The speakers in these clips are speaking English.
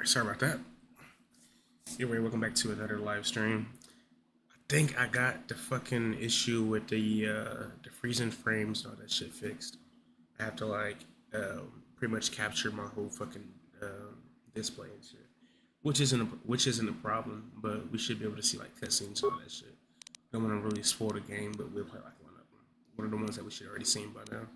Alright, sorry about that. Anyway, welcome back to another live stream. I think I got the fucking issue with the freezing frames and all that shit fixed. I have to like pretty much capture my whole fucking display and shit, which isn't a problem, but we should be able to see like cutscenes and all that shit. Don't want to really spoil the game, but we'll play like one of the ones that we should already seen by now.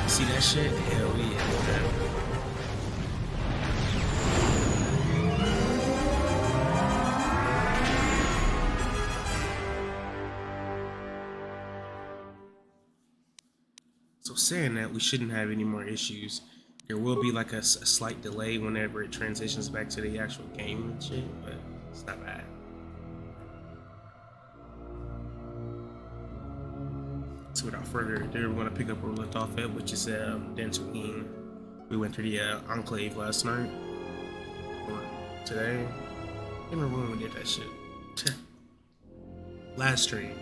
See that shit? Hell yeah, man. So saying that, we shouldn't have any more issues. There will be like a slight delay whenever it transitions back to the actual game and shit, but it's not bad. So without further ado, we're going to pick up where we left off at, which is Dantooine. We went through the Enclave last night, or today. I can't remember when we did that shit. Last stream.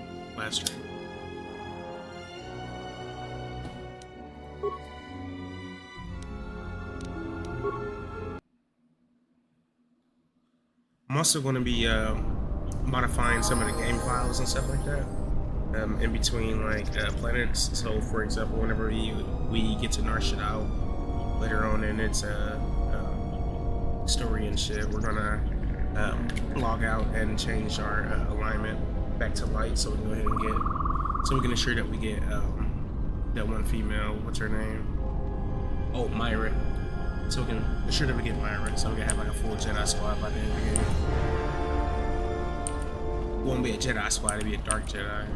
I'm also going to be modifying some of the game files and stuff like that. In between like planets. So for example, whenever we get to Nar Shaddaa later on in its story and shit, we're gonna log out and change our alignment back to light, so we can go ahead and we can ensure that we get that one female, what's her name? Oh, Myra. So we can ensure that we get Myra, so we can have like a full Jedi squad by the end of the game. It won't be a Jedi squad, it'll be a dark Jedi.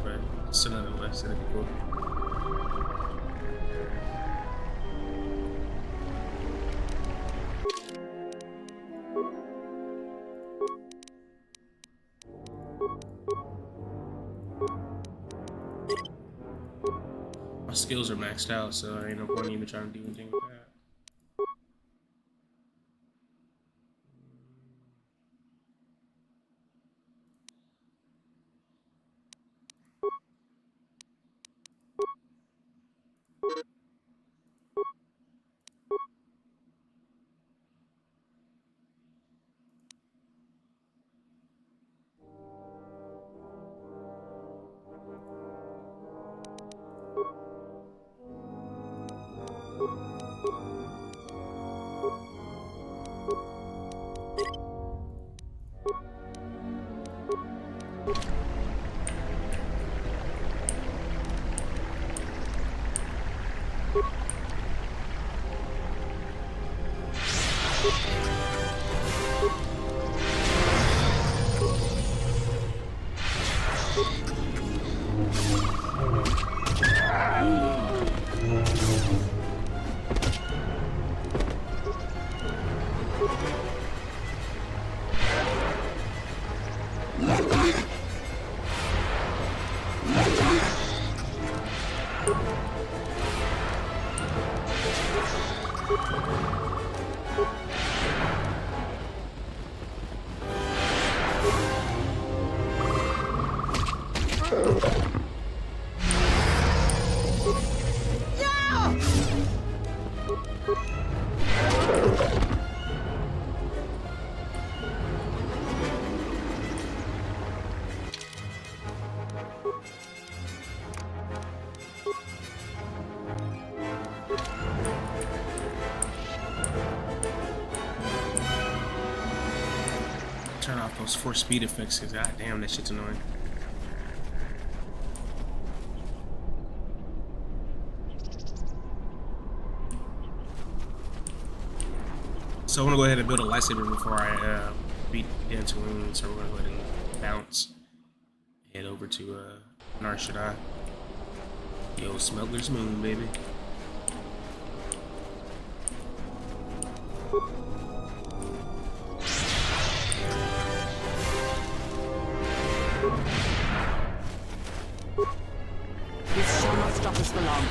But still nonetheless, it'd be cool. My skills are maxed out, so I ain't no point even trying to do anything with that. Turn off those force speed effects, cause god damn, that shit's annoying. So I want to go ahead and build a lightsaber before I beat Dantooine. So we're gonna go ahead and bounce, head over to Nar Shaddaa. Yo, Smuggler's Moon, baby. This shall not stop us for long.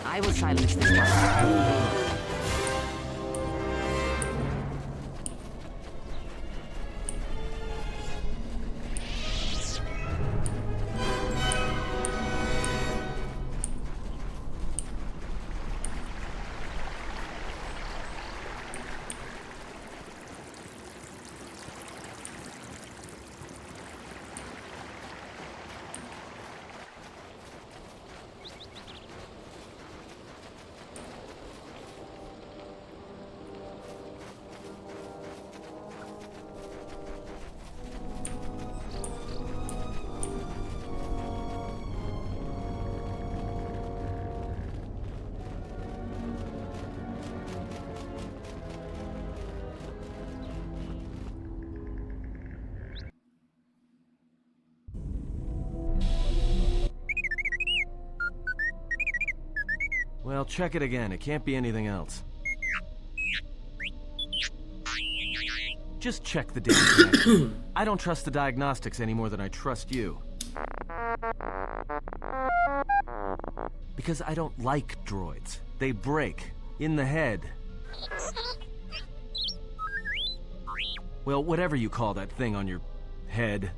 I will silence this one. Well, check it again. It can't be anything else. Just check the data connection. I don't trust the diagnostics any more than I trust you. Because I don't like droids. They break. In the head. Well, whatever you call that thing on your head.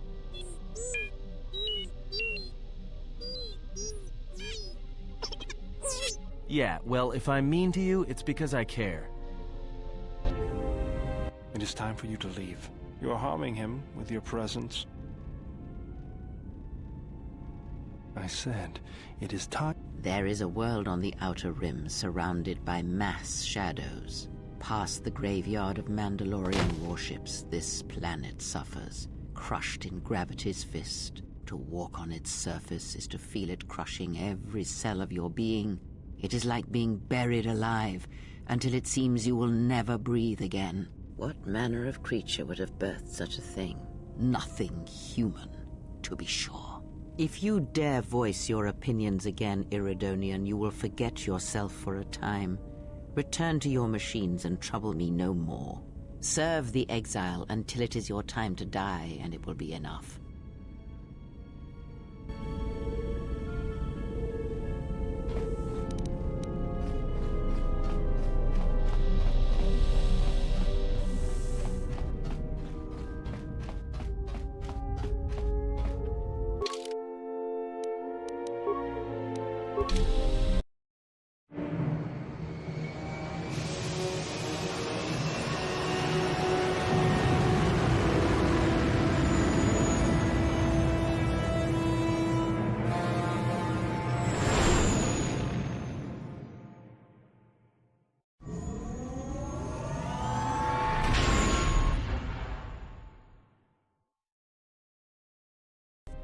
Yeah, well, if I'm mean to you, it's because I care. It is time for you to leave. You are harming him with your presence. I said, it is time. There is a world on the Outer Rim surrounded by mass shadows. Past the graveyard of Mandalorian warships, this planet suffers, crushed in gravity's fist. To walk on its surface is to feel it crushing every cell of your being. It is like being buried alive, until it seems you will never breathe again. What manner of creature would have birthed such a thing? Nothing human, to be sure. If you dare voice your opinions again, Iridonian, you will forget yourself for a time. Return to your machines and trouble me no more. Serve the exile until it is your time to die, and it will be enough.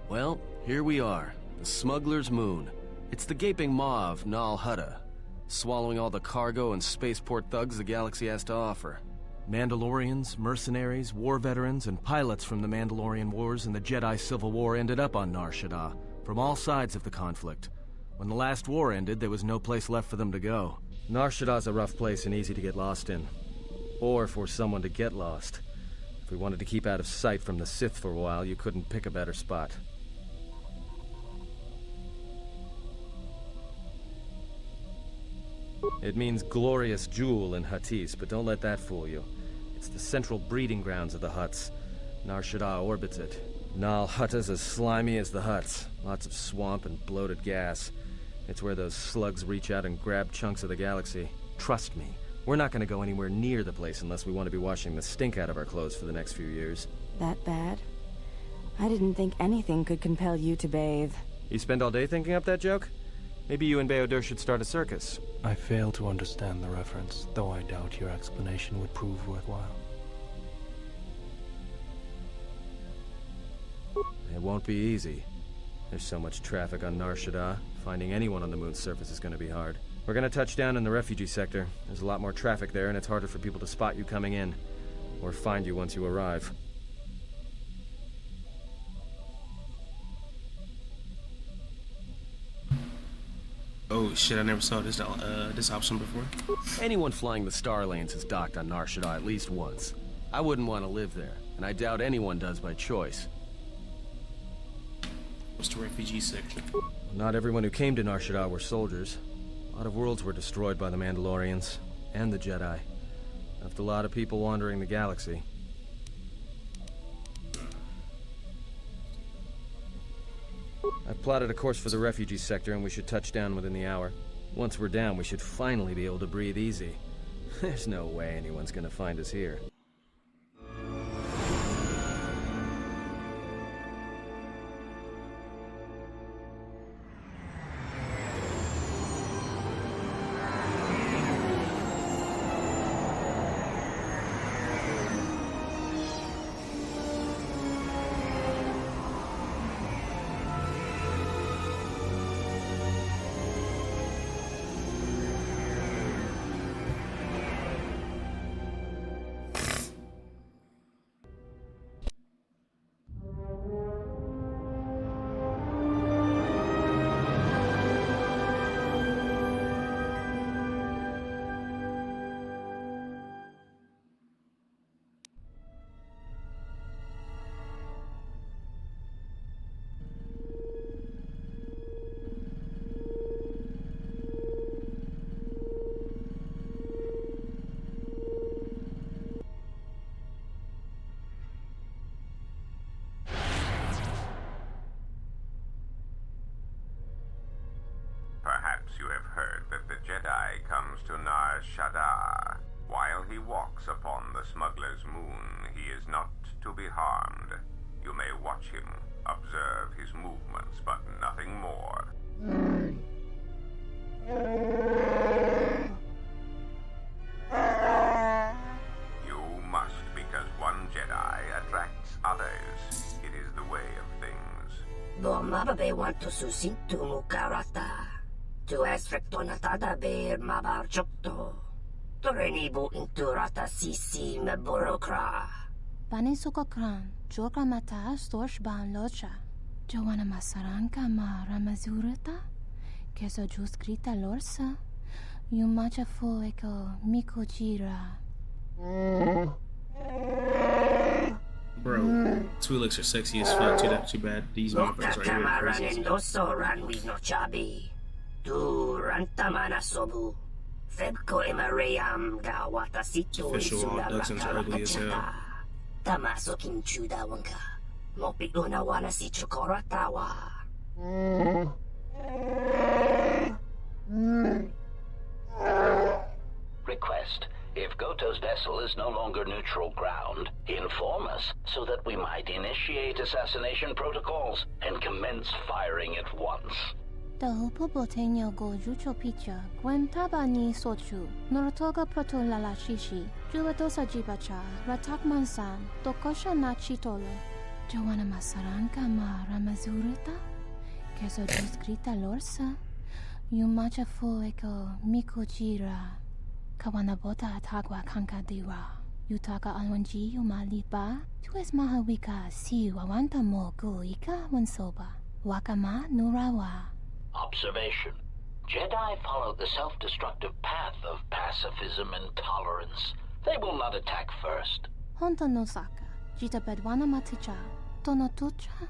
Well, here we are. The Smuggler's Moon. It's the gaping maw of Nal Hutta, swallowing all the cargo and spaceport thugs the galaxy has to offer. Mandalorians, mercenaries, war veterans, and pilots from the Mandalorian Wars and the Jedi Civil War ended up on Nar Shaddaa, from all sides of the conflict. When the last war ended, there was no place left for them to go. Nar Shaddaa's a rough place and easy to get lost in. Or for someone to get lost. If we wanted to keep out of sight from the Sith for a while, you couldn't pick a better spot. It means glorious jewel in Huttese, but don't let that fool you. It's the central breeding grounds of the Hutts. Nar Shaddaa orbits it. Nal Hutta's as slimy as the Hutts. Lots of swamp and bloated gas. It's where those slugs reach out and grab chunks of the galaxy. Trust me, we're not going to go anywhere near the place unless we want to be washing the stink out of our clothes for the next few years. That bad? I didn't think anything could compel you to bathe. You spend all day thinking up that joke? Maybe you and Beodur should start a circus. I fail to understand the reference, though I doubt your explanation would prove worthwhile. It won't be easy. There's so much traffic on Nar Shaddaa. Finding anyone on the moon's surface is going to be hard. We're going to touch down in the refugee sector. There's a lot more traffic there, and it's harder for people to spot you coming in. Or find you once you arrive. Oh Oh shit! I never saw this option before. Anyone flying the Star Lanes has docked on Nar Shaddaa at least once. I wouldn't want to live there, and I doubt anyone does by choice. What's the refugee section? Not everyone who came to Nar Shaddaa were soldiers. A lot of worlds were destroyed by the Mandalorians and the Jedi. Left a lot of people wandering the galaxy. I've plotted a course for the refugee sector, and we should touch down within the hour. Once we're down, we should finally be able to breathe easy. There's no way anyone's gonna find us here. Perhaps you have heard that the Jedi comes to Nar Shaddaa. While he walks upon the smuggler's moon, he is not to be harmed. You may watch him, observe his movements, but nothing more. You must, because one Jedi attracts others. It is the way of things. Bomababe want to susintu mukarata. Tu es rectonatada beer mabarchokto. Torenibu inturata sisi meborokra. Bani sukokran, joka mata storch ban locha. Joana masaranka ma ramazurata. Keso juskrita lorsa. Yumacha fueko mikojira. Bro, Twi'leks are sexy as fuck. Too bad these motherfuckers right here are crazy. Noso ran with no chabi. Tu rantamana sobu. Febko emareyam gawata situ Official, all Dachshunds are ugly as hell. Tamaso kinchuda wanka. Mopi unawana si chokoratawa. Request. If Goto's vessel is no longer neutral ground, inform us so that we might initiate assassination protocols and commence firing at once. The hupo boteño go jucho picha, guentaba ni sochu, norotoga proto lalashishi, juatosa jibacha, ratak mansan, tokosha na chitolo. Joana masaranka ma ramazurita, keso juskrita lorsa, yumacha fueko mikojira. Kawanabota atagwa kankadiwa. Yutaka alwanji umaliba. Tu es mahawika si wawanta mo guika wansoba. Wakama nurawa. Observation. Jedi follow the self-destructive path of pacifism and tolerance. They will not attack first. Honto no saka. Jita bedwana maticha. Tono tucha.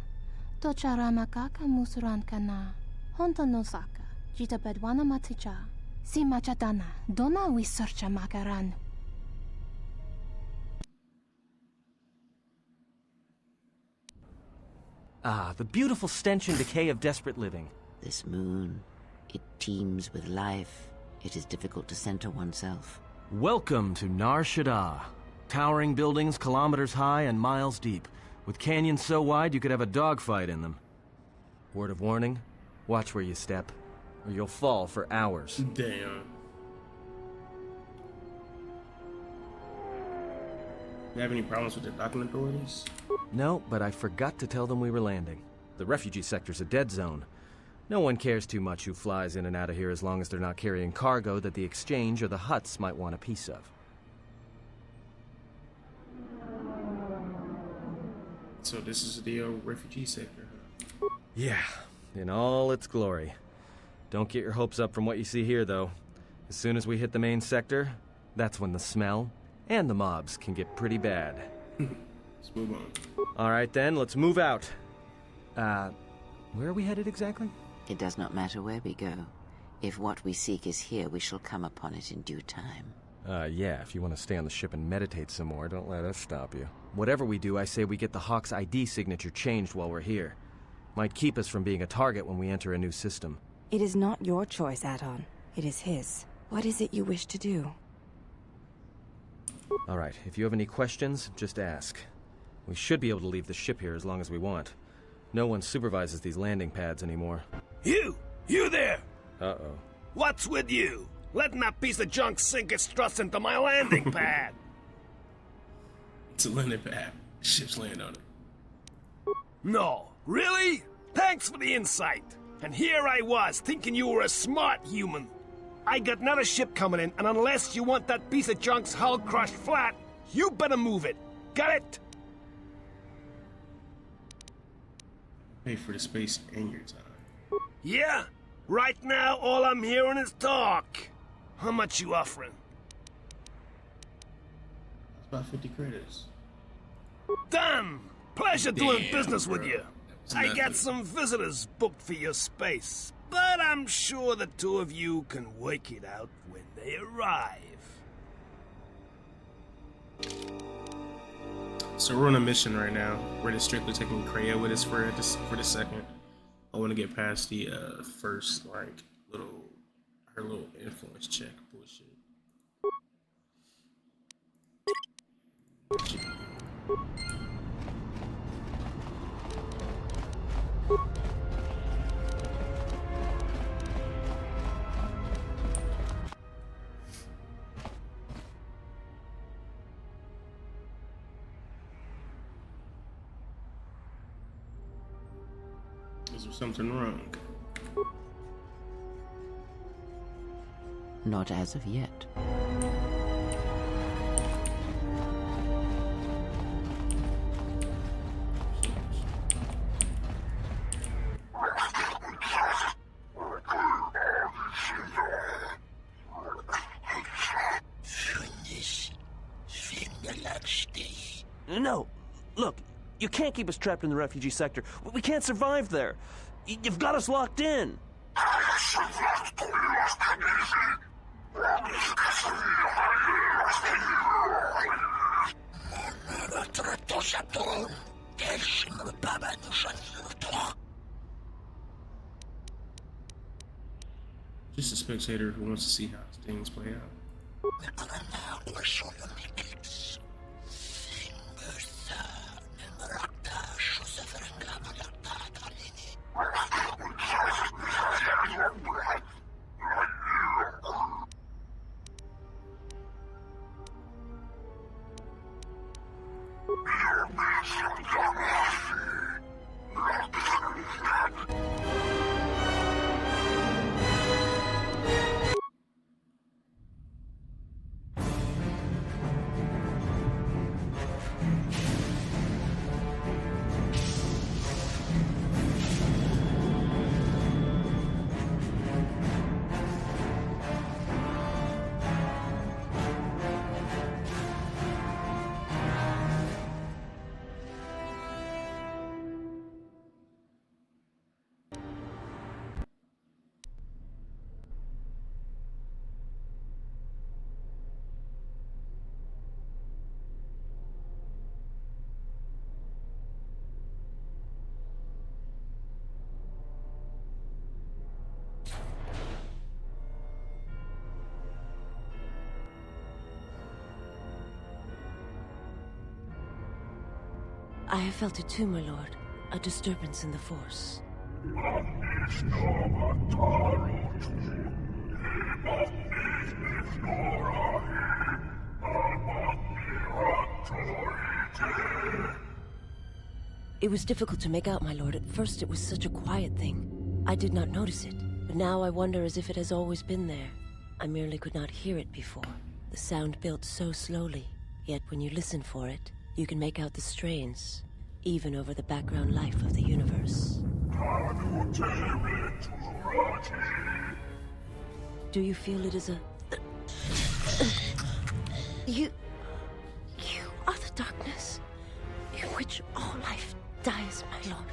Tocha ramakaka musuran kana. Honto no saka. Jita bedwana maticha. Si machadana, dona we searcha makaran. Ah, the beautiful stench and decay of desperate living. This moon, it teems with life. It is difficult to center oneself. Welcome to Nar Shaddaa. Towering buildings kilometers high and miles deep, with canyons so wide you could have a dogfight in them. Word of warning, watch where you step, or you'll fall for hours. Damn. You have any problems with the docking authorities? No, but I forgot to tell them we were landing. The refugee sector's a dead zone. No one cares too much who flies in and out of here as long as they're not carrying cargo that the Exchange or the Hutts might want a piece of. So this is the refugee sector, huh? Yeah, in all its glory. Don't get your hopes up from what you see here, though. As soon as we hit the main sector, that's when the smell and the mobs can get pretty bad. Let's move on. Alright then, let's move out. Where are we headed exactly? It does not matter where we go. If what we seek is here, we shall come upon it in due time. Yeah, if you want to stay on the ship and meditate some more, don't let us stop you. Whatever we do, I say we get the Hawk's ID signature changed while we're here. Might keep us from being a target when we enter a new system. It is not your choice, Adon. It is his. What is it you wish to do? Alright, if you have any questions, just ask. We should be able to leave the ship here as long as we want. No one supervises these landing pads anymore. You! You there! Uh-oh. What's with you? Letting that piece of junk sink its struts into my landing pad! It's a landing pad. Ship's laying on it. No, really? Thanks for the insight. And here I was, thinking you were a smart human. I got another ship coming in, and unless you want that piece of junk's hull crushed flat, you better move it. Got it? Pay for the space and your time. Yeah? Right now, all I'm hearing is talk. How much you offering? It's about 50 credits. Done! Pleasure doing Damn, business with bro. you. That was I nothing. got some visitors booked for your space, but I'm sure the two of you can work it out when they arrive. So we're on a mission right now. We're just strictly taking Kreia with us for the second. I want to get past the first her little influence check bullshit. Is there something wrong? Not as of yet. No, look, you can't keep us trapped in the refugee sector. We can't survive there. You've got us locked in. Just a spectator who wants to see how things play out. I have felt it too, my lord. A disturbance in the Force. It was difficult to make out, my lord. At first it was such a quiet thing. I did not notice it. But now I wonder as if it has always been there. I merely could not hear it before. The sound built so slowly. Yet when you listen for it, you can make out the strains, even over the background life of the universe. Do you feel it is a... You are the darkness in which all life dies, my lord.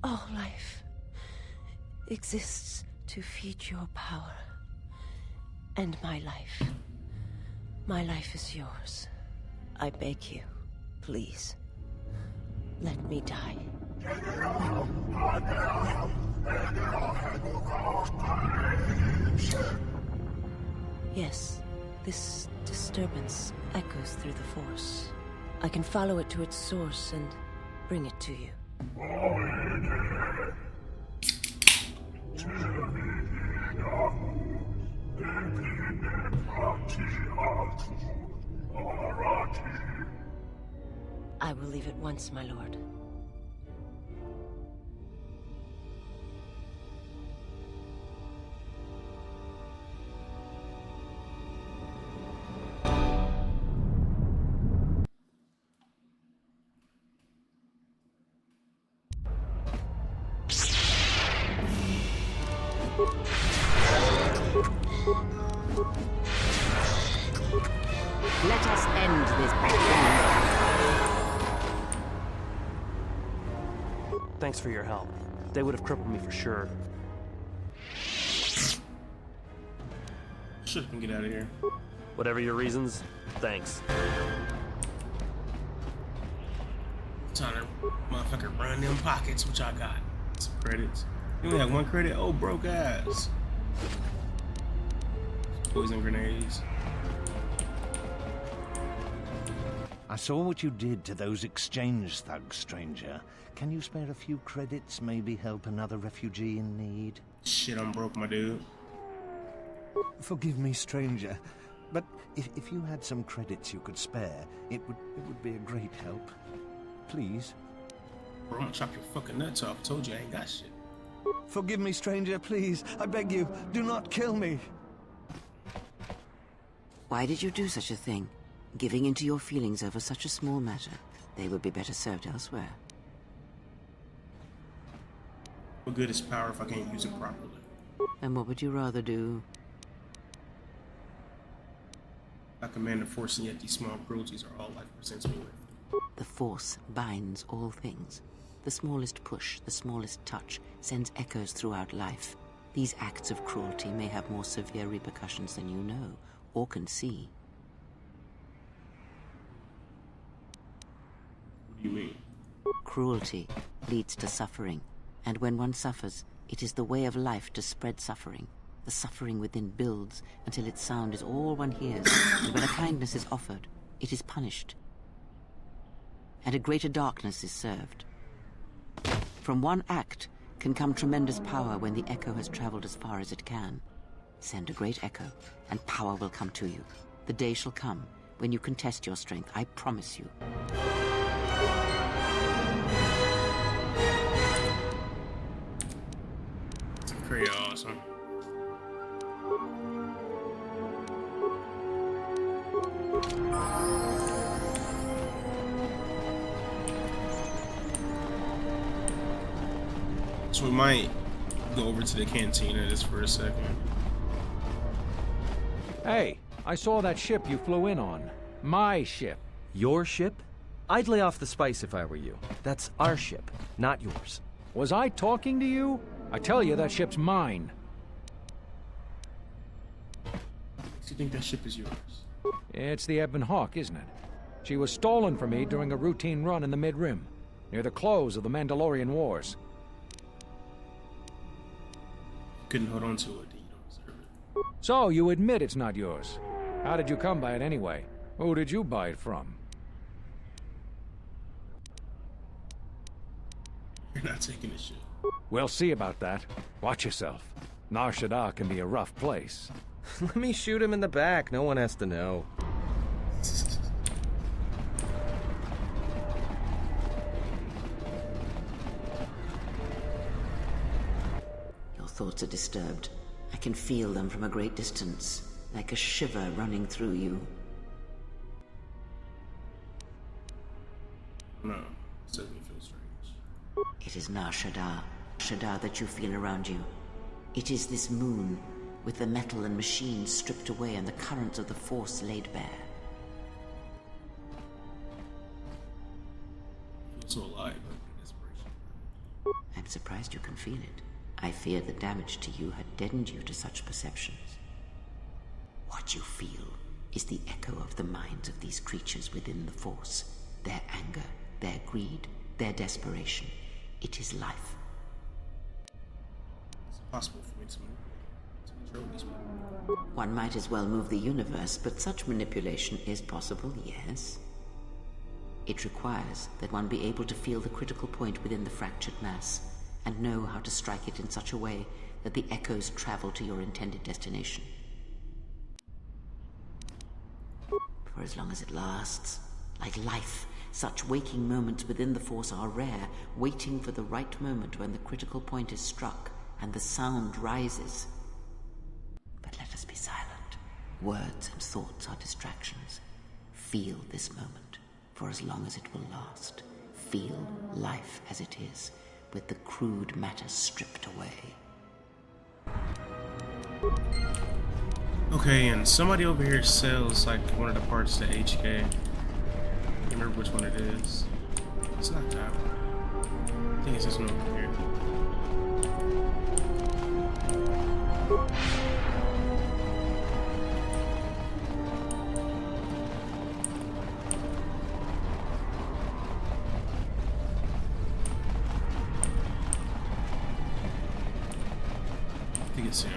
All life exists to feed your power. And my life is yours. I beg you, please, let me die. Yes, this disturbance echoes through the Force. I can follow it to its source and bring it to you. I will leave at once, my lord. Let us end this battle. Thanks for your help. They would have crippled me for sure. Shit, can get out of here. Whatever your reasons, thanks. Trying to motherfucker run them pockets, which I got. Some credits. You only have 1 credit? Oh, broke ass. Poison grenades. I saw what you did to those exchange thugs, stranger. Can you spare a few credits, maybe help another refugee in need? Shit, I'm broke, my dude. Forgive me, stranger, but if you had some credits you could spare, it would be a great help. Please. Bro, I'm gonna chop your fucking nuts off. Told you I ain't got shit. Forgive me, stranger, please. I beg you, do not kill me. Why did you do such a thing? Giving into your feelings over such a small matter. They would be better served elsewhere. What good is power if I can't use it properly? And what would you rather do? I command the Force, and yet these small cruelties are all life presents me with. The Force binds all things. The smallest push, the smallest touch, sends echoes throughout life. These acts of cruelty may have more severe repercussions than you know, or can see. What do you mean? Cruelty leads to suffering, and when one suffers, it is the way of life to spread suffering. The suffering within builds until its sound is all one hears, and when a kindness is offered, it is punished, and a greater darkness is served. From one act can come tremendous power when the echo has traveled as far as it can. Send a great echo, and power will come to you. The day shall come when you can test your strength, I promise you. It's pretty awesome. So we might go over to the cantina just for a second. Hey, I saw that ship you flew in on. My ship. Your ship? I'd lay off the spice if I were you. That's our ship, not yours. Was I talking to you? I tell you, that ship's mine. Do you think that ship is yours? It's the Ebon Hawk, isn't it? She was stolen from me during a routine run in the Mid-Rim, near the close of the Mandalorian Wars. Couldn't hold on to it, then you don't deserve it. So, you admit it's not yours. How did you come by it anyway? Who did you buy it from? You're not taking this shit. We'll see about that. Watch yourself. Nar Shaddaa can be a rough place. Let me shoot him in the back. No one has to know. Your thoughts are disturbed. I can feel them from a great distance, like a shiver running through you. No, it doesn't feel strange. It is Nar Shaddaa, Shaddaa that you feel around you. It is this moon, with the metal and machines stripped away and the currents of the Force laid bare. I feel so alive, but desperation. I'm surprised you can feel it. I fear the damage to you had deadened you to such perceptions. What you feel is the echo of the minds of these creatures within the Force. Their anger, their greed, their desperation. It is life. It's impossible for me to control these people. One might as well move the universe, but such manipulation is possible, yes. It requires that one be able to feel the critical point within the fractured mass, and know how to strike it in such a way that the echoes travel to your intended destination. For as long as it lasts, like life, such waking moments within the Force are rare, waiting for the right moment when the critical point is struck and the sound rises. But let us be silent. Words and thoughts are distractions. Feel this moment, for as long as it will last. Feel life as it is, with the crude matter stripped away. Okay, and somebody over here sells like one of the parts to HK. I can't remember which one it is. It's not that one. I think it's this one over here. I think it's him.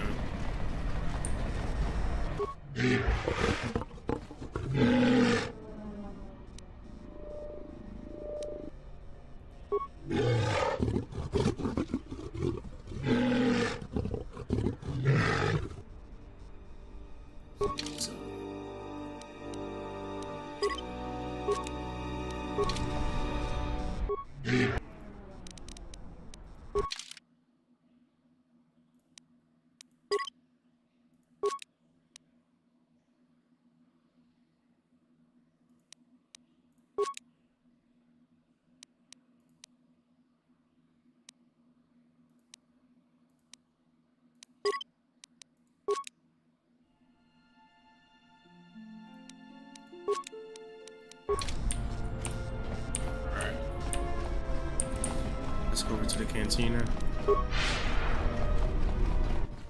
Let's go over to the cantina.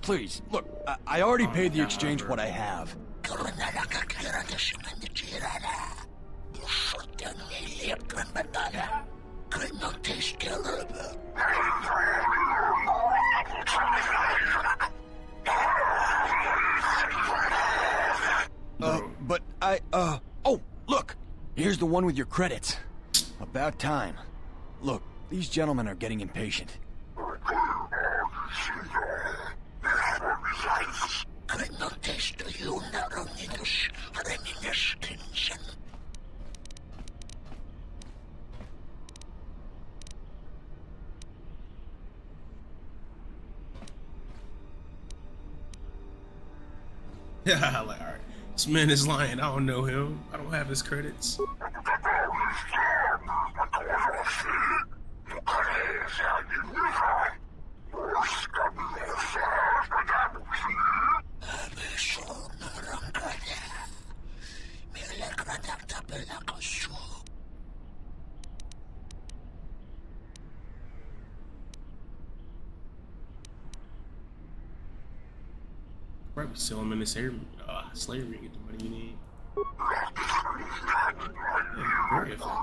Please, look, I already paid the exchange what I have. But oh, look! Here's the one with your credits. About time. Look, these gentlemen are getting impatient. Yeah, like, alright. This man is lying. I don't know him. I don't have his credits. Right, we sell him in this area, slavery and get the money you need. Yeah, very effective.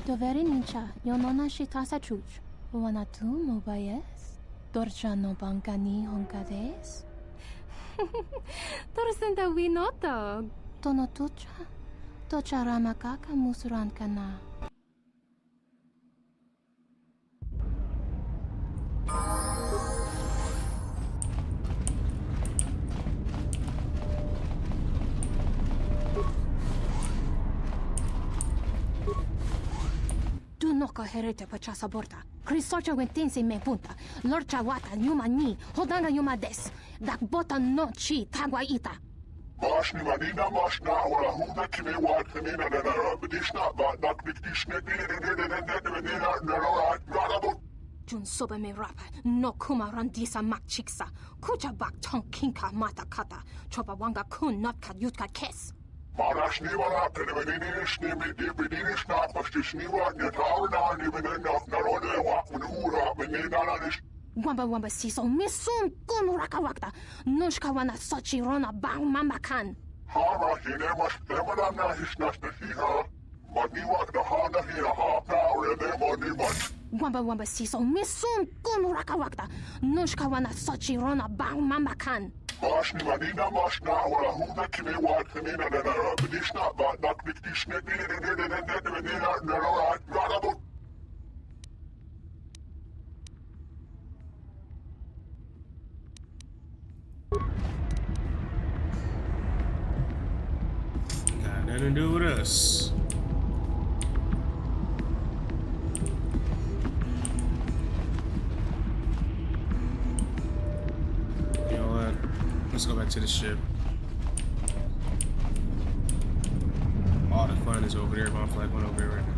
Doveri nincha, yonona shitasa chuch. Wanatu mobayes. Dorcha no bankani honkades. Torosenta winoto. Tono tucha. Tocha ramakaka musuran kana. Du noka herete pachasa borta. Krisocha wentense me punta. Lorcha wata yuma ni. Hodanga yuma des. Dak bota no chi tagwa ita. Mashni manina mashna wala huda kime wat kanina na bedishna ba dak dikdishne Jun soba me rapa. No kuma randisa mak chiksa. Kucha bak tong kinka mata kata. Chopa wanga kun not kat yutka kes. Marashni wala kene bedinishni bedinishna pastishni wat netawna ni bedinok narode wa unura bedinanish. Wamba siso misum kun rakawakta. Nushka wana sochi rona bang mamakan. Hara hine mas temana na hisnas na hiha. Mani wak na hana hina ha power de mani mas. Wamba siso misum kun rakawakta. Nushka wana sochi rona bang mamakan. Mashni manina mashna wala huda kime wat kanina na bedishna ba dak dikdishne Got nothing to do with us. You know what? Let's go back to the ship. All the fun is over there. My flag went over there right now.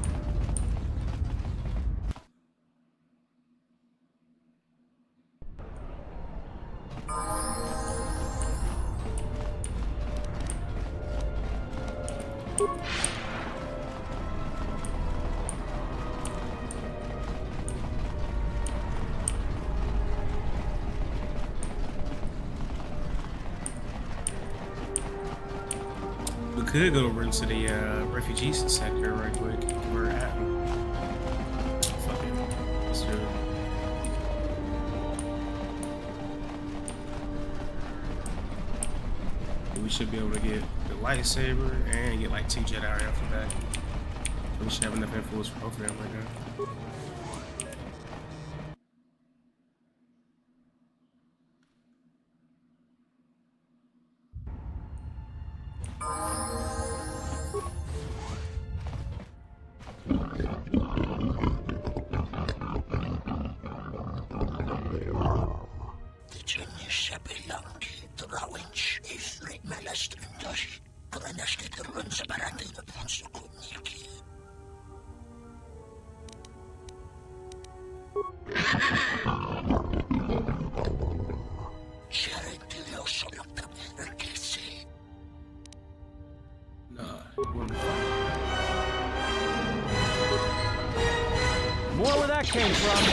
We could go over into the refugee sector right quick. We're at. Fuck it. Let's do it. We should be able to get the lightsaber and get like 2 Jedi right off the bat. We should have enough influence for both of them right now. More where that came from.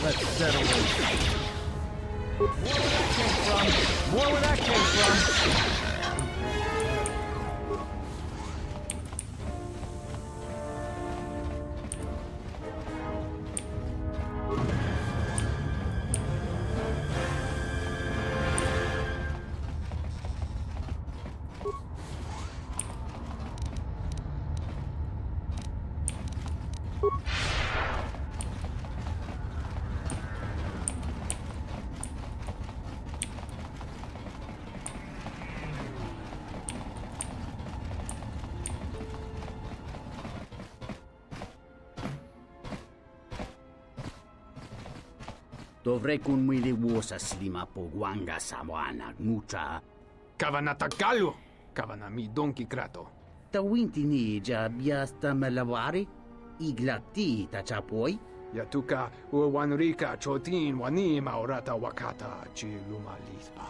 Let's settle this. More where that came from. Dovrei kun mili vuosa slima po guanga sawana mucha. Kavanata galu, kavana mi donki krato. Tawinti ni ja biasta malavari, iglati ta chapoi. Yatuka uwanrika chotin wani maurata wakata chi luma lispa.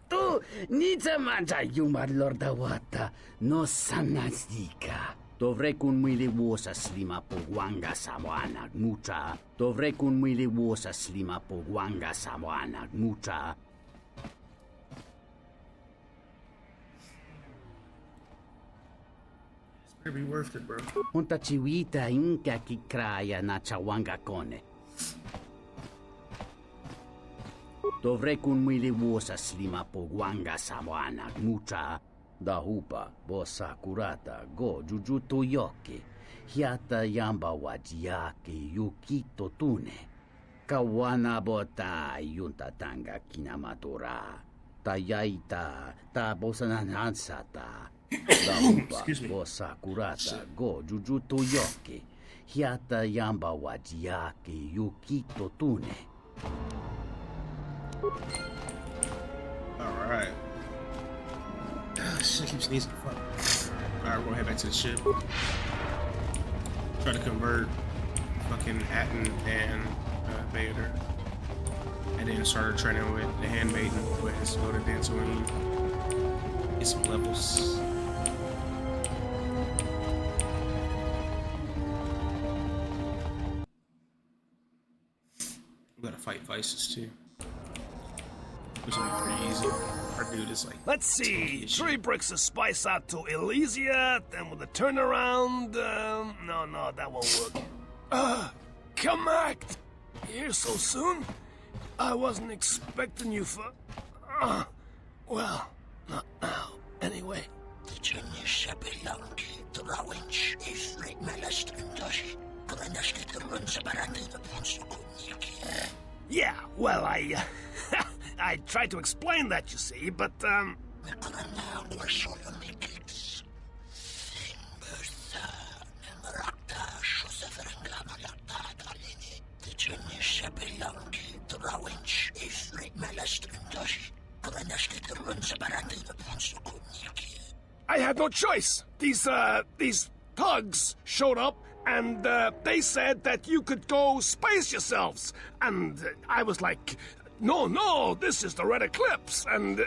Tu nita manja yumar lordawata no sanasdika. Dovrei kun mili vuosa slima po guanga sawana mucha. Dovrei kun mili vuosa slima po guanga sawana mucha. It'd be worth it, bro. Unta chiwita inka ki kraya na chawanga kone. Dovrei kun mwili wosa slima po wanga sawana mucha da hupa bosa kurata go jujuto yoke hiata yamba wajiake yukito tune kawana bota yunta tanga kinamatora tayaita ta bosananansata da hupa bosa kurata go jujuto yoke hiata yamba wajiake yukito tune. Alright. Shit keeps sneezing. Fuck. Alright, we're gonna head back to the ship. Try to convert fucking Atten and Vader. And then start training with the handmaiden. Let's go to Dantooine. Get some levels. We gotta fight Vices too. Which will be pretty easy. Our dude is like. Let's see. 3 bricks of spice out to Elysia, then with a turnaround. No, that won't work. Come back. Here so soon? I wasn't expecting you for. Well, not now. Anyway. Yeah, well, I tried to explain that, you see, but, I had no choice. These thugs showed up, and they said that you could go space yourselves. And I was like, no, this is the Red Eclipse, and...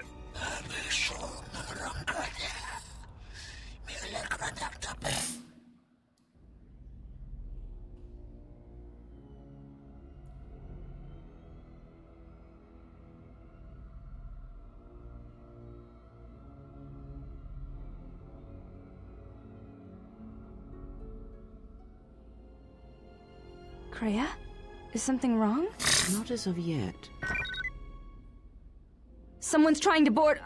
Kreia? Is something wrong? Not as of yet. Someone's trying to board...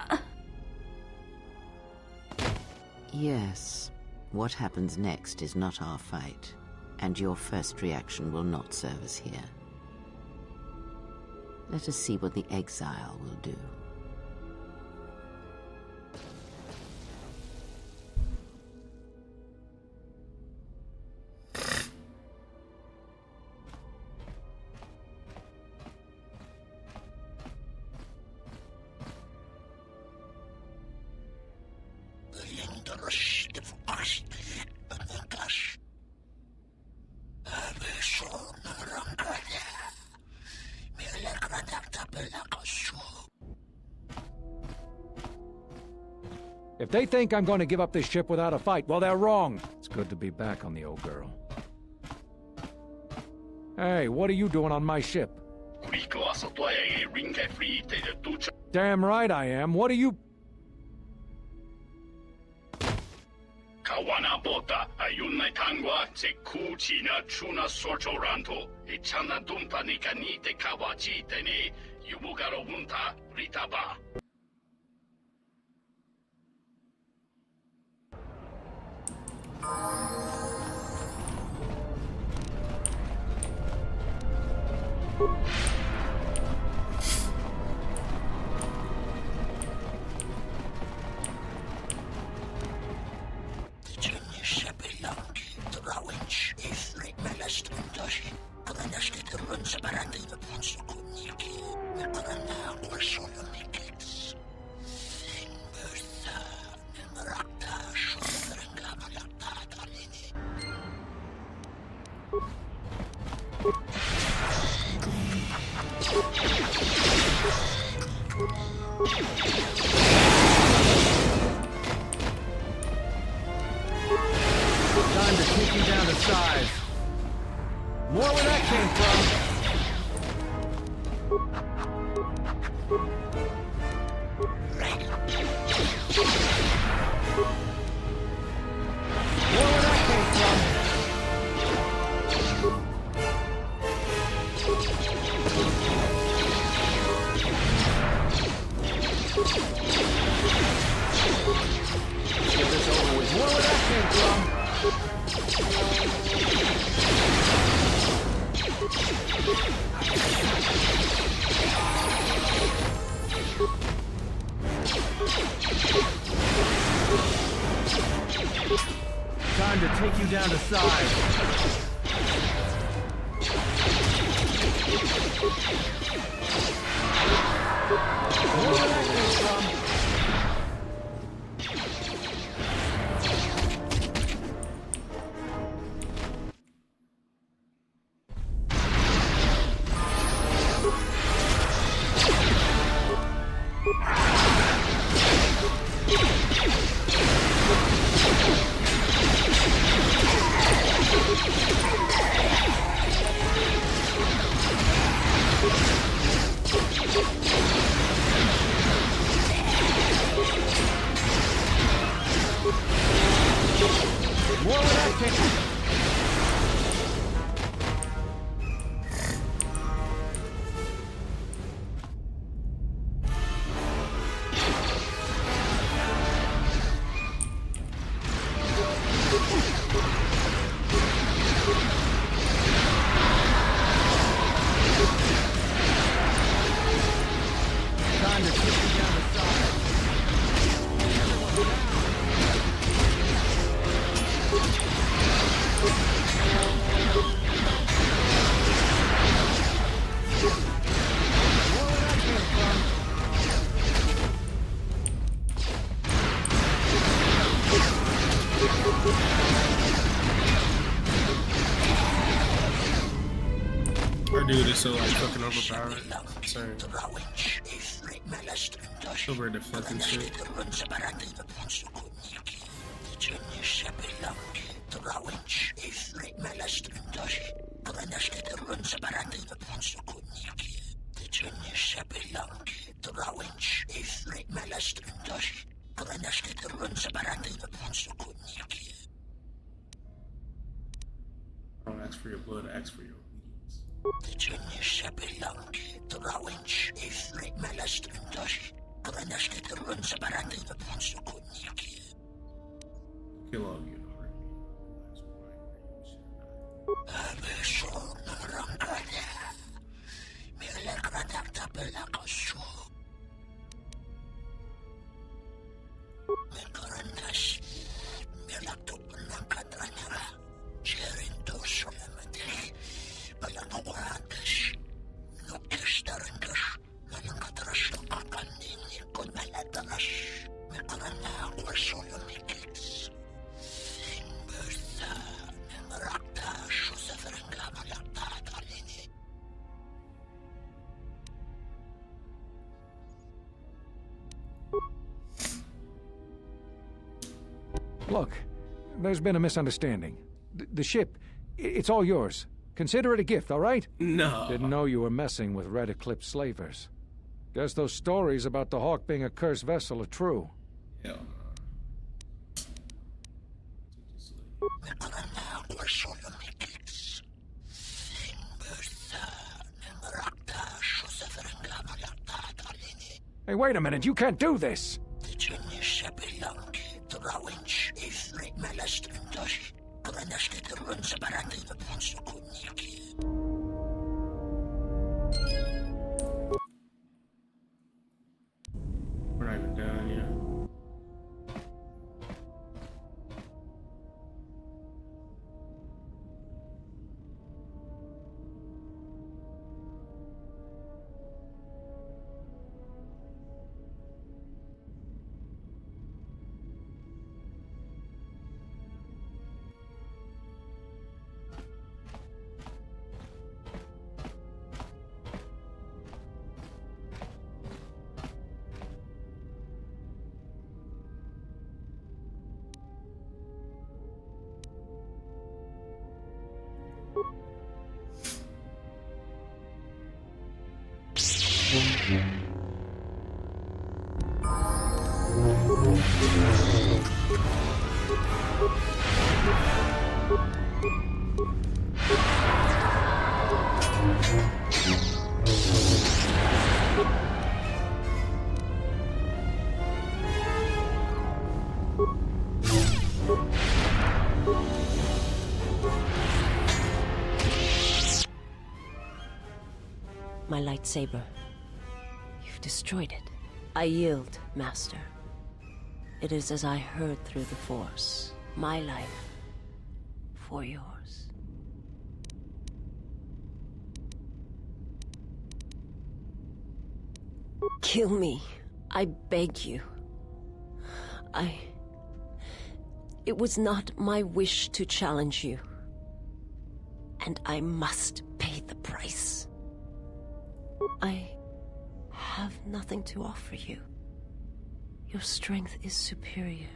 Yes. What happens next is not our fight, and your first reaction will not serve us here. Let us see what the exile will do. If they think I'm going to give up this ship without a fight, well, they're wrong. It's good to be back on the old girl. Hey, what are you doing on my ship? Damn right I am. What are you... Kawanabota ayunay tangwa se kuchina chuna sorchoranto ichana dumpa ni kanite kawachi teni yubugaro bunta ritaba. Time to kick you down to size. More where that came from. More Time to take you down to size. Where did that come from? More where that came from. Time to take you down to size. Our dude is so like fucking overpowered. Sorry. Over the fucking shit. I don't ask for your blood, I ask for your kill all you. Look, there's been a misunderstanding. The ship, it's all yours. Consider it a gift, all right? No. Didn't know you were messing with Red Eclipse slavers. Guess those stories about the Hawk being a cursed vessel are true. Hell Hey, wait a minute, you can't do this! We're not even done yet. My lightsaber. You've destroyed it. I yield, Master. It is as I heard through the Force. My life for yours. Kill me. I beg you. It was not my wish to challenge you. And I must pay the price. I have nothing to offer you. Your strength is superior.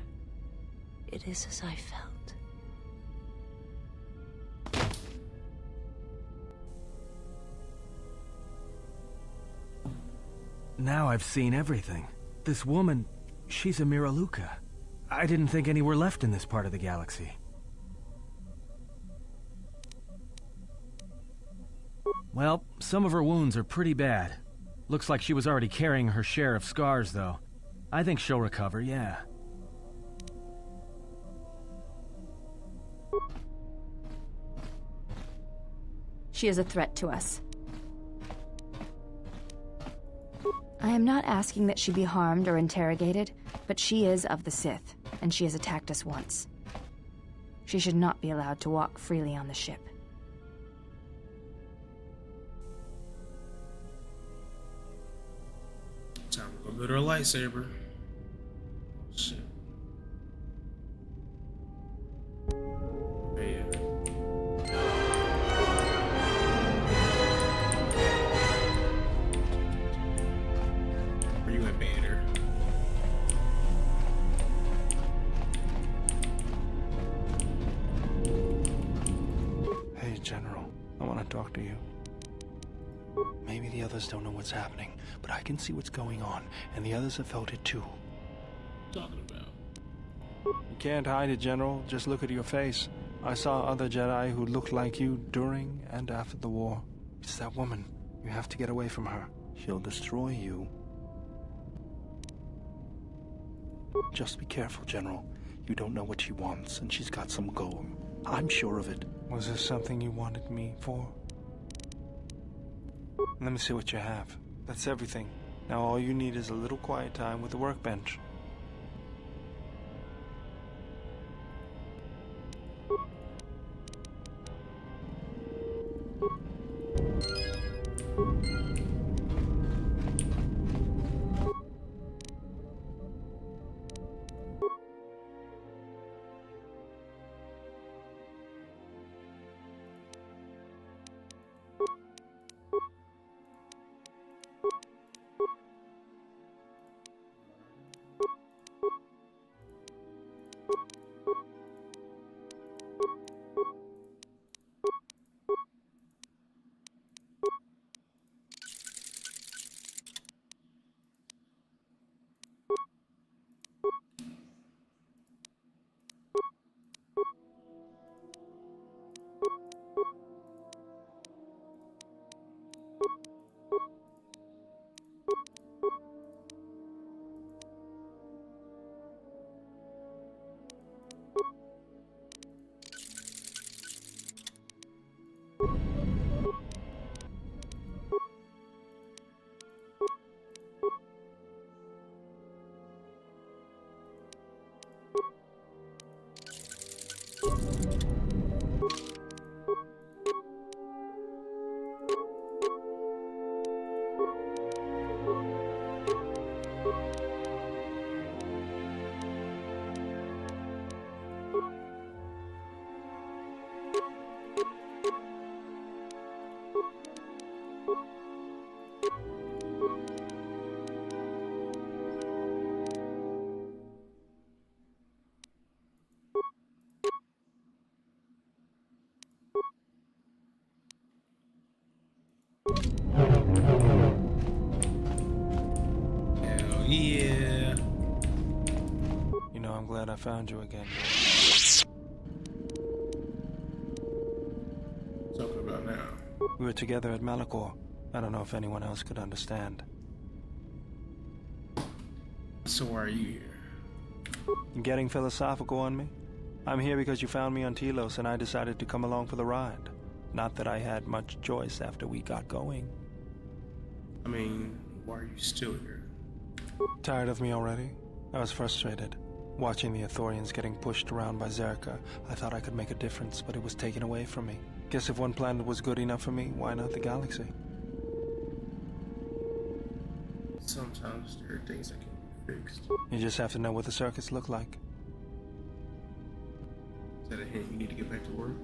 It is as I felt. Now I've seen everything. This woman, she's a Miraluka. I didn't think any were left in this part of the galaxy. Well, some of her wounds are pretty bad. Looks like she was already carrying her share of scars, though. I think she'll recover, yeah. She is a threat to us. I am not asking that she be harmed or interrogated, but she is of the Sith, and she has attacked us once. She should not be allowed to walk freely on the ship. Time to go get her a lightsaber. Shit. Yeah. Where you at, Vader? Hey, General. I want to talk to you. Maybe the others don't know what's happening, but I can see what's going on, and the others have felt it too. Talking about. You can't hide it, General. Just look at your face. I saw other Jedi who looked like you during and after the war. It's that woman. You have to get away from her. She'll destroy you. Just be careful, General. You don't know what she wants, and she's got some goal. I'm sure of it. Was this something you wanted me for? Let me see what you have. That's everything. Now all you need is a little quiet time with the workbench. Hell yeah. You know, I'm glad I found you again. Talking about now. We were together at Malachor. I don't know if anyone else could understand. So why are you here? You getting philosophical on me? I'm here because you found me on Telos and I decided to come along for the ride. Not that I had much choice after we got going. I mean, why are you still here? Tired of me already? I was frustrated. Watching the Ithorians getting pushed around by Zerka, I thought I could make a difference, but it was taken away from me. Guess if one planet was good enough for me, why not the galaxy? Sometimes there are things that can be fixed. You just have to know what the circuits look like. Is that a hint you need to get back to work?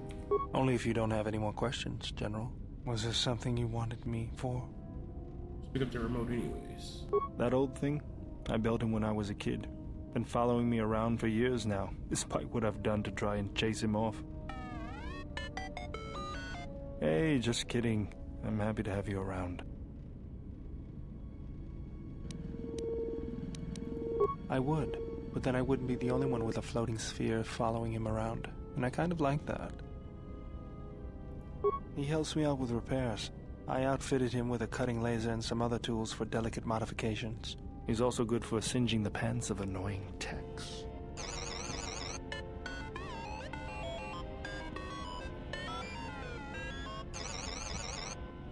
Only if you don't have any more questions, General. Was there something you wanted me for? Just pick up the remote anyways. That old thing? I built him when I was a kid. Been following me around for years now, despite what I've done to try and chase him off. Hey, just kidding. I'm happy to have you around. I would, but then I wouldn't be the only one with a floating sphere following him around, and I kind of like that. He helps me out with repairs. I outfitted him with a cutting laser and some other tools for delicate modifications. He's also good for singeing the pants of annoying techs.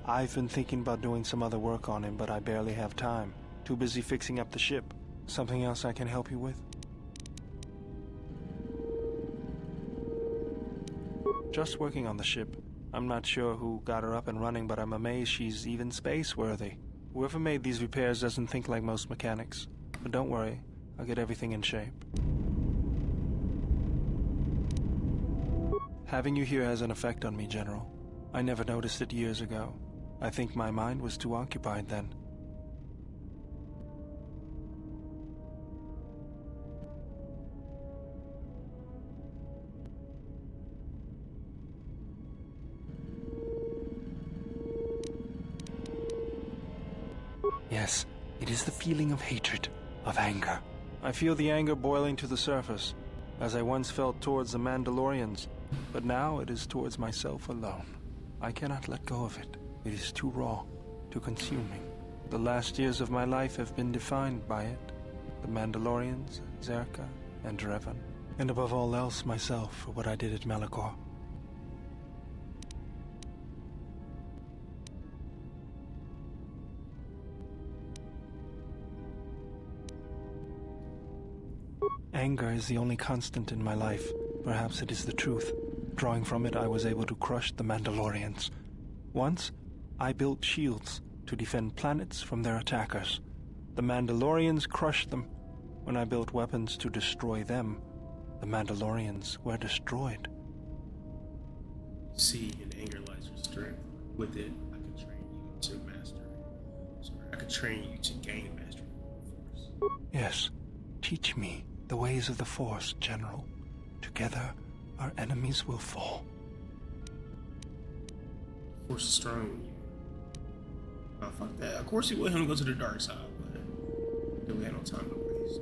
I've been thinking about doing some other work on him, but I barely have time. Too busy fixing up the ship. Something else I can help you with? Just working on the ship. I'm not sure who got her up and running, but I'm amazed she's even space-worthy. Whoever made these repairs doesn't think like most mechanics. But don't worry, I'll get everything in shape. Having you here has an effect on me, General. I never noticed it years ago. I think my mind was too occupied then. Yes, it is the feeling of hatred, of anger. I feel the anger boiling to the surface, as I once felt towards the Mandalorians, but now it is towards myself alone. I cannot let go of it. It is too raw, too consuming. The last years of my life have been defined by it. The Mandalorians, Zerka, and Revan. And above all else, myself for what I did at Malachor. Anger is the only constant in my life. Perhaps it is the truth. Drawing from it, I was able to crush the Mandalorians. Once, I built shields to defend planets from their attackers. The Mandalorians crushed them. When I built weapons to destroy them, the Mandalorians were destroyed. See, in anger lies your strength. With it, I could train you to master it. Sorry, I could train you to gain mastery over the Force. Yes, teach me the ways of the Force, General. Together, our enemies will fall. The Force is strong in you. Oh, fuck that. Of course, you want him to go to the dark side, but then we had no time to waste.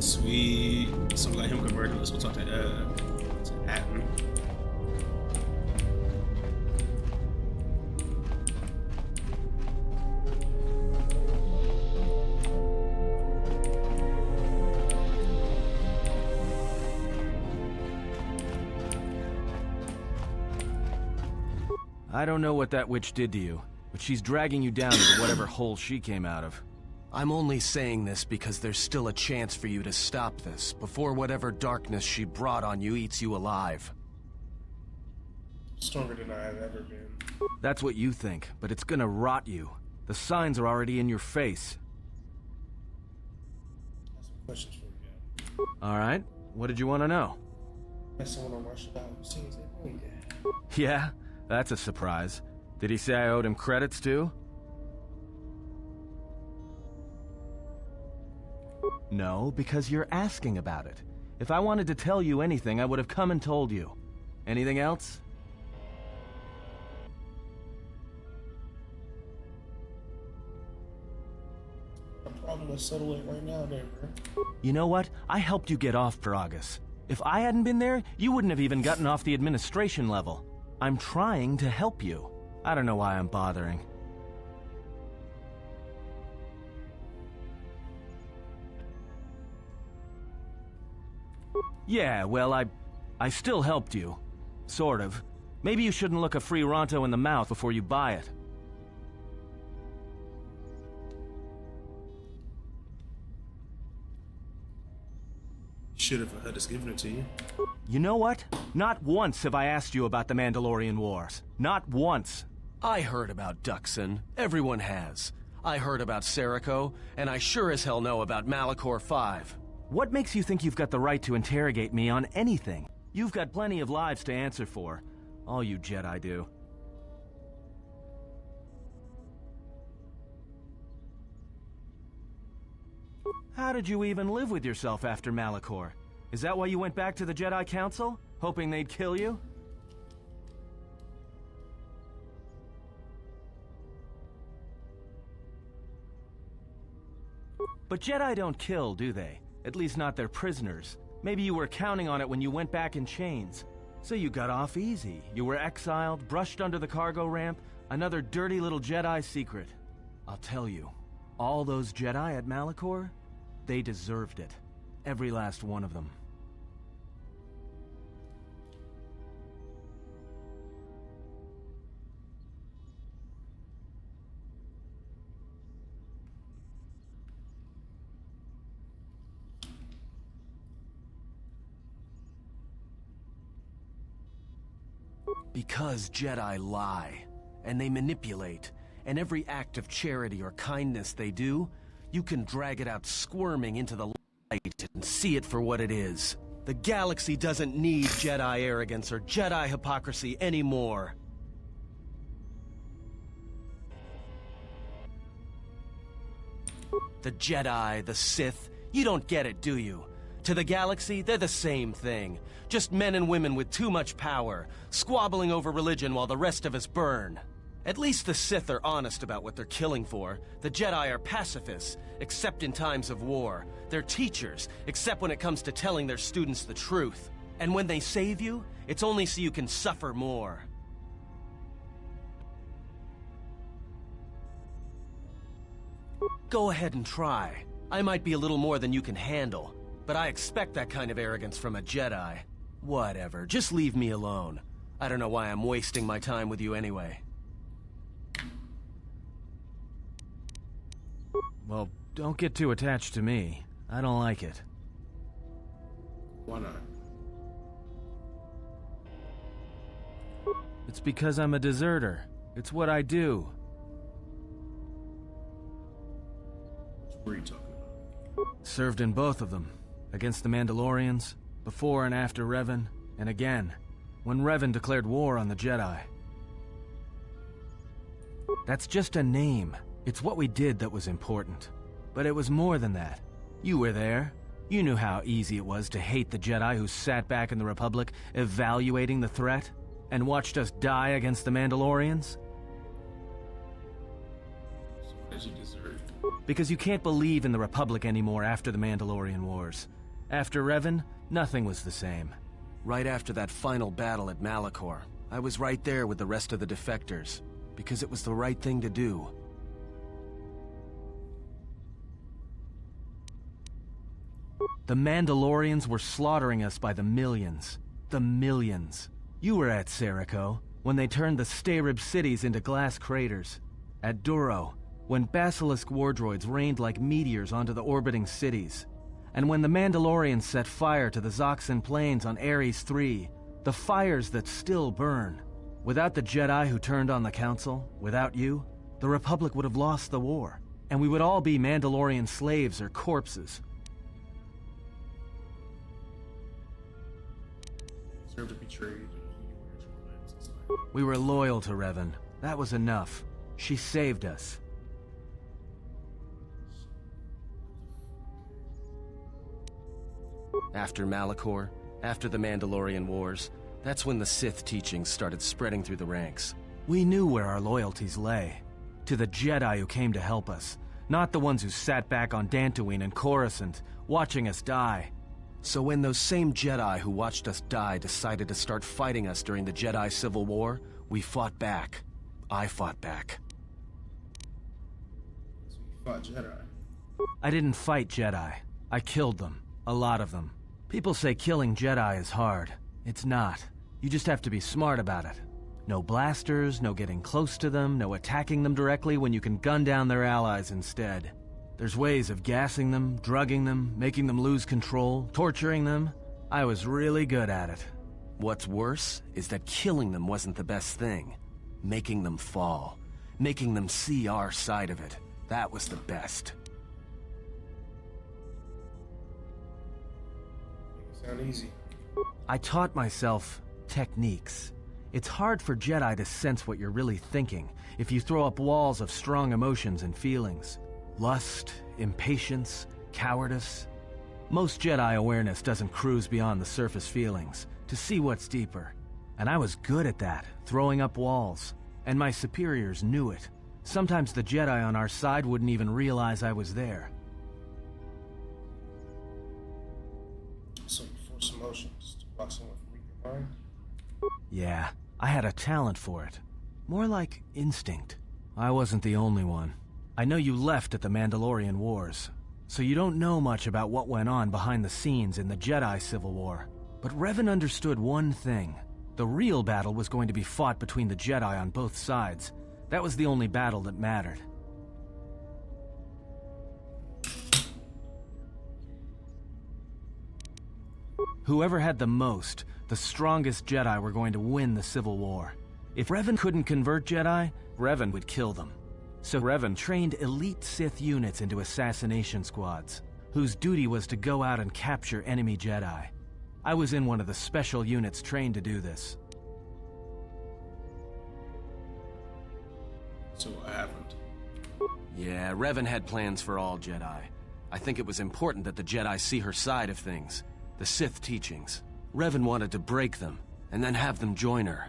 Sweet. So we got him converted. Let's go talk to Atten. I don't know what that witch did to you, but she's dragging you down into whatever hole she came out of. I'm only saying this because there's still a chance for you to stop this before whatever darkness she brought on you eats you alive. Stronger than I have ever been. That's what you think, but it's gonna rot you. The signs are already in your face. questions for you. All right. What did you want to know? That's someone on Russia who sees it. Oh, yeah. Yeah, that's a surprise. Did he say I owed him credits too? No, because you're asking about it. If I wanted to tell you anything, I would have come and told you. Anything else? I'm probably gonna settle it right now, then, bro. You know what? I helped you get off, Paragus. If I hadn't been there, you wouldn't have even gotten off the administration level. I'm trying to help you. I don't know why I'm bothering. Yeah, well, I still helped you. Sort of. Maybe you shouldn't look a free Ronto in the mouth before you buy it. Should have had us given it to you. You know what? Not once have I asked you about the Mandalorian Wars. Not once. I heard about Duxon. Everyone has. I heard about Serico, and I sure as hell know about Malachor 5. What makes you think you've got the right to interrogate me on anything? You've got plenty of lives to answer for. All you Jedi do. How did you even live with yourself after Malachor? Is that why you went back to the Jedi Council? Hoping they'd kill you? But Jedi don't kill, do they? At least not their prisoners. Maybe you were counting on it when you went back in chains. So you got off easy. You were exiled, brushed under the cargo ramp, another dirty little Jedi secret. I'll tell you, all those Jedi at Malachor, they deserved it. Every last one of them. Because Jedi lie, and they manipulate, and every act of charity or kindness they do, you can drag it out squirming into the light and see it for what it is. The galaxy doesn't need Jedi arrogance or Jedi hypocrisy anymore. The Jedi, the Sith, you don't get it, do you? To the galaxy, they're the same thing. Just men and women with too much power, squabbling over religion while the rest of us burn. At least the Sith are honest about what they're killing for. The Jedi are pacifists, except in times of war. They're teachers, except when it comes to telling their students the truth. And when they save you, it's only so you can suffer more. Go ahead and try. I might be a little more than you can handle, but I expect that kind of arrogance from a Jedi. Whatever, just leave me alone. I don't know why I'm wasting my time with you anyway. Well, don't get too attached to me. I don't like it. Why not? It's because I'm a deserter. It's what I do. What are you talking about? Served in both of them. Against the Mandalorians, before and after Revan, and again, when Revan declared war on the Jedi. That's just a name. It's what we did that was important. But it was more than that. You were there. You knew how easy it was to hate the Jedi who sat back in the Republic, evaluating the threat, and watched us die against the Mandalorians. So what did you deserve? Because you can't believe in the Republic anymore after the Mandalorian Wars. After Revan, nothing was the same. Right after that final battle at Malachor, I was right there with the rest of the defectors, because it was the right thing to do. The Mandalorians were slaughtering us by the millions. The millions. You were at Serico, when they turned the Starib cities into glass craters. At Duro, when Basilisk war droids rained like meteors onto the orbiting cities. And when the Mandalorians set fire to the Zoxan plains on Ares III, the fires that still burn. Without the Jedi who turned on the Council, without you, the Republic would have lost the war, and we would all be Mandalorian slaves or corpses. deserve to be betrayed. We were loyal to Revan. That was enough. She saved us. After Malachor, after the Mandalorian Wars, that's when the Sith teachings started spreading through the ranks. We knew where our loyalties lay. To the Jedi who came to help us, not the ones who sat back on Dantooine and Coruscant, watching us die. So when those same Jedi who watched us die decided to start fighting us during the Jedi Civil War, we fought back. I fought back. So you fought Jedi. I didn't fight Jedi. I killed them. A lot of them. People say killing Jedi is hard. It's not. You just have to be smart about it. No blasters, no getting close to them, no attacking them directly when you can gun down their allies instead. There's ways of gassing them, drugging them, making them lose control, torturing them. I was really good at it. What's worse is that killing them wasn't the best thing. Making them fall. Making them see our side of it. That was the best. Sound easy. I taught myself techniques. It's hard for Jedi to sense what you're really thinking if you throw up walls of strong emotions and feelings. Lust, impatience, cowardice. Most Jedi awareness doesn't cruise beyond the surface feelings to see what's deeper. And I was good at that, throwing up walls. And my superiors knew it. Sometimes the Jedi on our side wouldn't even realize I was there. So you force emotions to block someone from reading your mind? Yeah, I had a talent for it. More like instinct. I wasn't the only one. I know you left at the Mandalorian Wars, so you don't know much about what went on behind the scenes in the Jedi Civil War. But Revan understood one thing. The real battle was going to be fought between the Jedi on both sides. That was the only battle that mattered. Whoever had the most, the strongest Jedi were going to win the Civil War. If Revan couldn't convert Jedi, Revan would kill them. So Revan trained elite Sith units into assassination squads, whose duty was to go out and capture enemy Jedi. I was in one of the special units trained to do this. So what happened? Yeah, Revan had plans for all Jedi. I think it was important that the Jedi see her side of things, the Sith teachings. Revan wanted to break them, and then have them join her.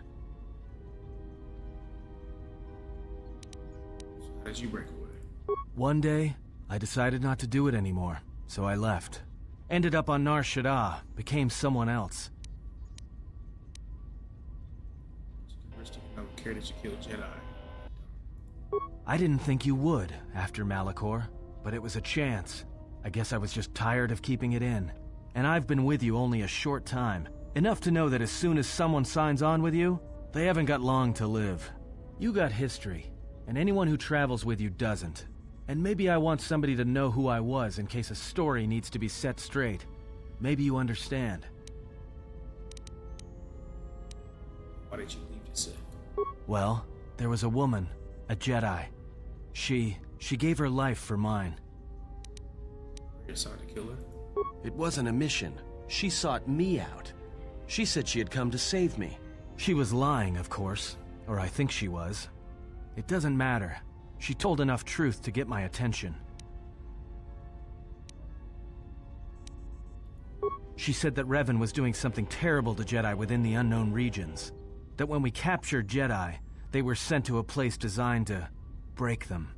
So how did you break away? One day, I decided not to do it anymore, so I left. Ended up on Nar Shaddaa, became someone else. I don't care that you killed Jedi. I didn't think you would, after Malachor, but it was a chance. I guess I was just tired of keeping it in. And I've been with you only a short time. Enough to know that as soon as someone signs on with you, they haven't got long to live. You got history, and anyone who travels with you doesn't. And maybe I want somebody to know who I was in case a story needs to be set straight. Maybe you understand. Why did you leave the Sith? Well, there was a woman, a Jedi. She gave her life for mine. Were you assigned to kill her? It wasn't a mission. She sought me out. She said she had come to save me. She was lying, of course. Or I think she was. It doesn't matter. She told enough truth to get my attention. She said that Revan was doing something terrible to Jedi within the unknown regions. That when we captured Jedi, they were sent to a place designed to break them.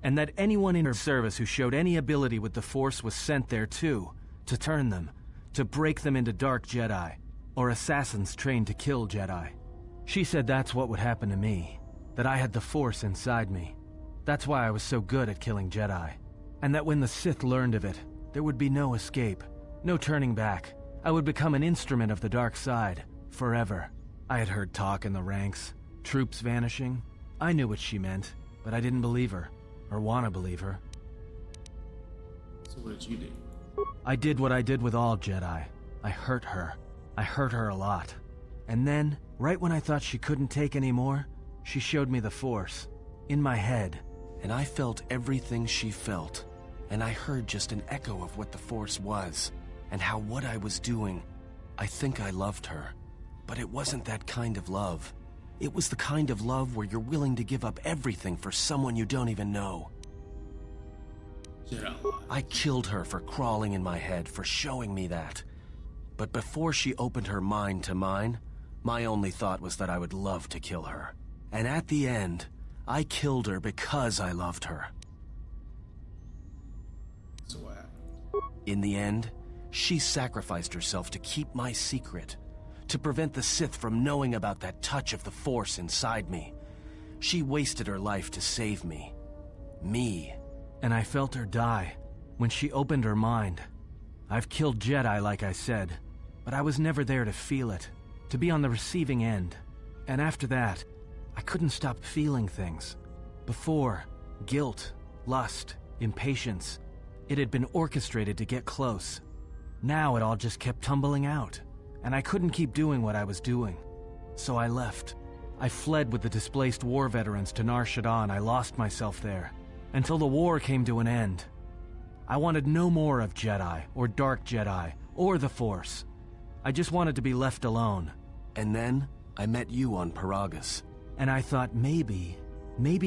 And that anyone in her service who showed any ability with the Force was sent there too, to turn them, to break them into dark Jedi, or assassins trained to kill Jedi. She said that's what would happen to me, that I had the Force inside me. That's why I was so good at killing Jedi. And that when the Sith learned of it, there would be no escape, no turning back. I would become an instrument of the dark side, forever. I had heard talk in the ranks, troops vanishing. I knew what she meant, but I didn't believe her, or want to believe her. So what did you do? I did what I did with all Jedi. I hurt her. I hurt her a lot. And then, right when I thought she couldn't take any more, she showed me the Force, in my head. And I felt everything she felt. And I heard just an echo of what the Force was, and how what I was doing, I think I loved her. But it wasn't that kind of love. It was the kind of love where you're willing to give up everything for someone you don't even know. I killed her for crawling in my head, for showing me that. But before she opened her mind to mine, my only thought was that I would love to kill her. And at the end, I killed her because I loved her. So what happened? In the end, she sacrificed herself to keep my secret, to prevent the Sith from knowing about that touch of the Force inside me. She wasted her life to save me. Me. And I felt her die when she opened her mind. I've killed Jedi, like I said, but I was never there to feel it, to be on the receiving end. And after that, I couldn't stop feeling things. Before, guilt, lust, impatience. It had been orchestrated to get close. Now it all just kept tumbling out, and I couldn't keep doing what I was doing. So I left. I fled with the displaced war veterans to Nar Shaddaa, and I lost myself there, until the war came to an end. I wanted no more of Jedi, or Dark Jedi, or the Force. I just wanted to be left alone. And then, I met you on Paragus. And I thought maybe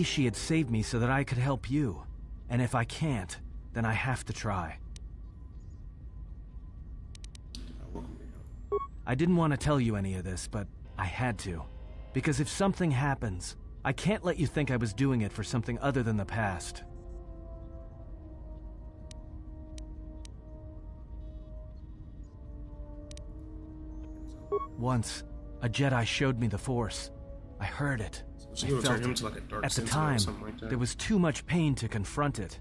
she had saved me so that I could help you. And if I can't, then I have to try. I didn't want to tell you any of this, but I had to. Because if something happens, I can't let you think I was doing it for something other than the past. Once, a Jedi showed me the Force. I heard it. So I you felt turn him it. to like a dark At the sentinel or time, something like that? there was too much pain to confront it.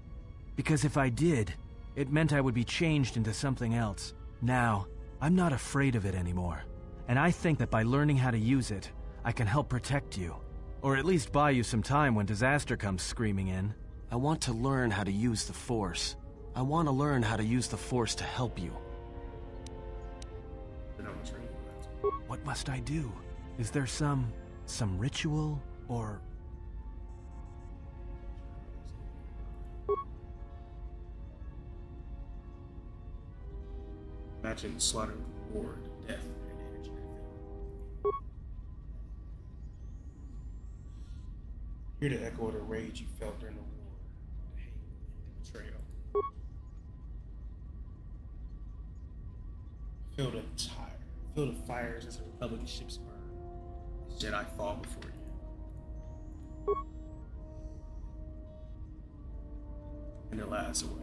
Because if I did, it meant I would be changed into something else. Now, I'm not afraid of it anymore. And I think that by learning how to use it, I can help protect you. Or at least buy you some time when disaster comes screaming in. I want to learn how to use the Force. I want to learn how to use the Force to help you. What must I do? Is there some ritual, or... Imagine slaughter, war, death, and energy. Hear the echo of the rage you felt during the war, the hate and the betrayal. Feel the feel the fires as the Republican ships burn, as Jedi fall before you. And the last away.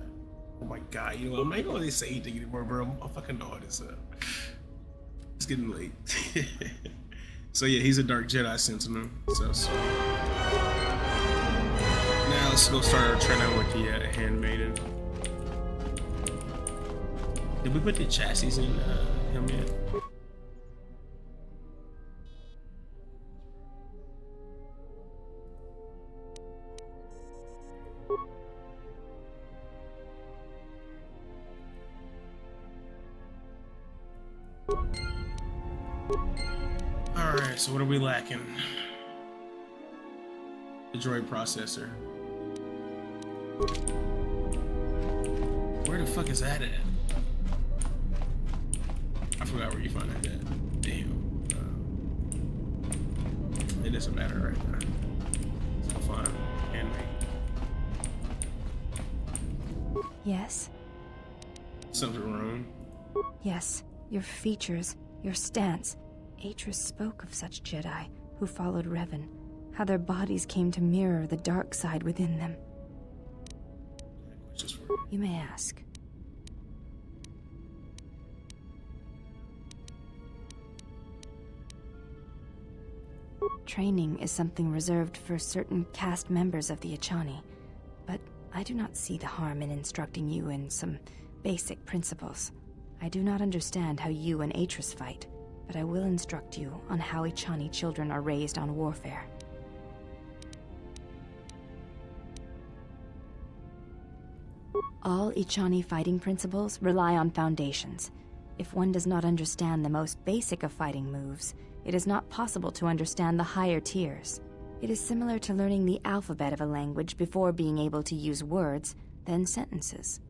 Oh my god, you know what? I'm not gonna say anything anymore, bro. I'm fucking all this up. It's getting late. So yeah, he's a Dark Jedi Sentinel. So. Now let's go start our trend out with the Handmaiden. Did we put the chassis in him yet? Alright, so what are we lacking? The droid processor. Where the fuck is that at? I forgot where you find that at. Damn. It doesn't matter right now. So fine. Yes? Something wrong? Yes. Your features, your stance. Atris spoke of such Jedi who followed Revan, how their bodies came to mirror the dark side within them. You may ask. Training is something reserved for certain caste members of the Echani, but I do not see the harm in instructing you in some basic principles. I do not understand how you and Atris fight, but I will instruct you on how Echani children are raised on warfare. All Echani fighting principles rely on foundations. If one does not understand the most basic of fighting moves, it is not possible to understand the higher tiers. It is similar to learning the alphabet of a language before being able to use words, then sentences.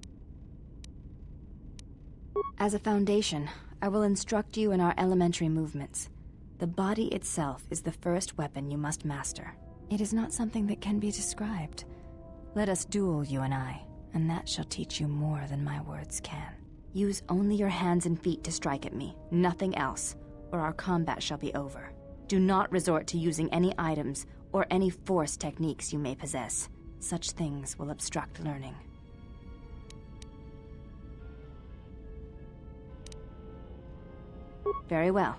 As a foundation, I will instruct you in our elementary movements. The body itself is the first weapon you must master. It is not something that can be described. Let us duel, you and I, and that shall teach you more than my words can. Use only your hands and feet to strike at me, nothing else, or our combat shall be over. Do not resort to using any items or any force techniques you may possess. Such things will obstruct learning. Very well.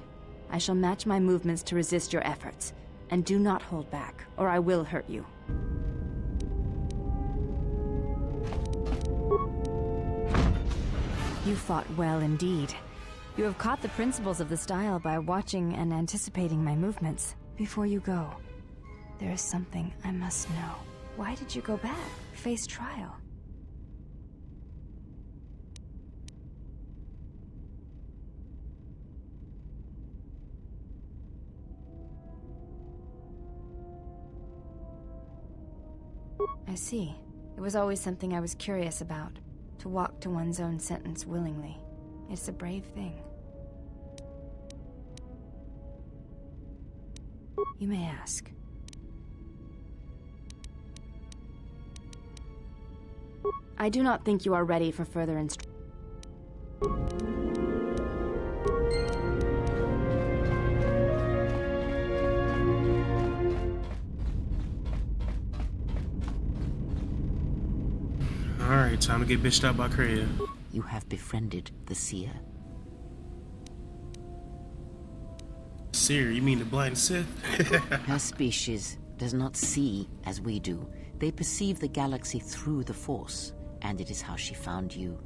I shall match my movements to resist your efforts. And do not hold back, or I will hurt you. You fought well indeed. You have caught the principles of the style by watching and anticipating my movements. Before you go, there is something I must know. Why did you go back? Face trial. I see. It was always something I was curious about. To walk to one's own sentence willingly. It's a brave thing. You may ask. I do not think you are ready for further instruction. Alright, time to get bitched up by Kreia. You have befriended the seer. Seer, you mean the blind Sith? Her species does not see as we do. They perceive the galaxy through the Force, and it is how she found you.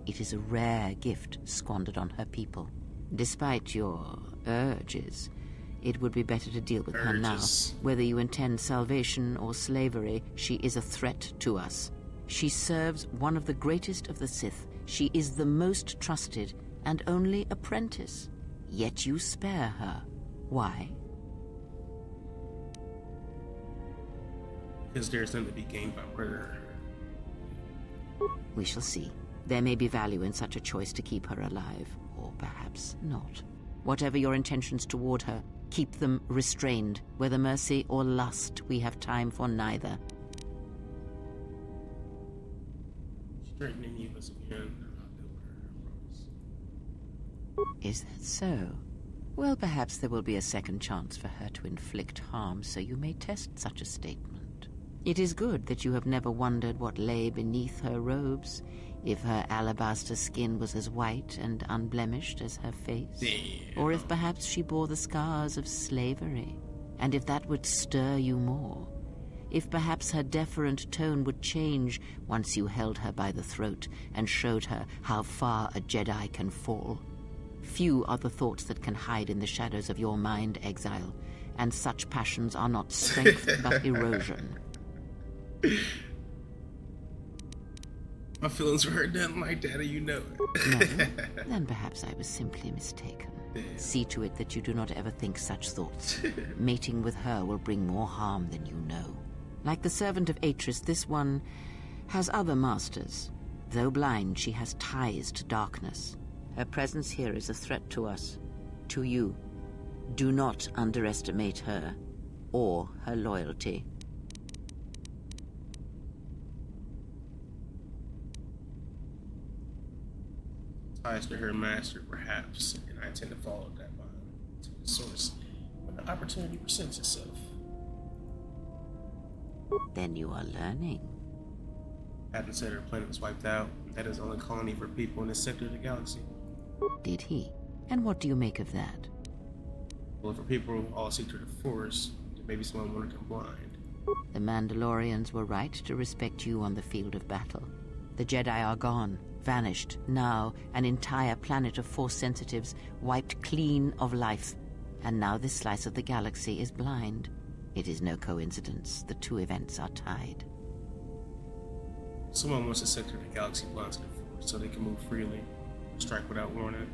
It is a rare gift squandered on her people. Despite your urges, it would be better to deal with her now. Whether you intend salvation or slavery, she is a threat to us. She serves one of the greatest of the Sith. She is the most trusted and only apprentice. Yet you spare her. Why? Because there's nothing to be gained by murder. We shall see. There may be value in such a choice to keep her alive, or perhaps not. Whatever your intentions toward her, keep them restrained. Whether mercy or lust, we have time for neither. Straighten any of us again. Is that so? Well, perhaps there will be a second chance for her to inflict harm, so you may test such a statement. It is good that you have never wondered what lay beneath her robes, if her alabaster skin was as white and unblemished as her face, or if perhaps she bore the scars of slavery, and if that would stir you more. If perhaps her deferent tone would change once you held her by the throat and showed her how far a Jedi can fall. Few are the thoughts that can hide in the shadows of your mind, Exile, and such passions are not strength but erosion. My feelings were hurt nothing like that, you know it. No? Then perhaps I was simply mistaken. Damn. See to it that you do not ever think such thoughts. Mating with her will bring more harm than you know. Like the servant of Atris, this one has other masters. Though blind, she has ties to darkness. Her presence here is a threat to us, to you. Do not underestimate her, or her loyalty. Ties to her master, perhaps, and I intend to follow that bond to the source when the opportunity presents itself. Then you are learning. Captain said her planet was wiped out. That is the only colony for people in this sector of the galaxy. Did he? And what do you make of that? Well, if her people all seek to the Force, then maybe someone wanted them blind. The Mandalorians were right to respect you on the field of battle. The Jedi are gone, vanished. Now, an entire planet of Force sensitives wiped clean of life. And now this slice of the galaxy is blind. It is no coincidence. The two events are tied. Someone wants to sector the galaxy blind to the Force so they can move freely, strike without warning.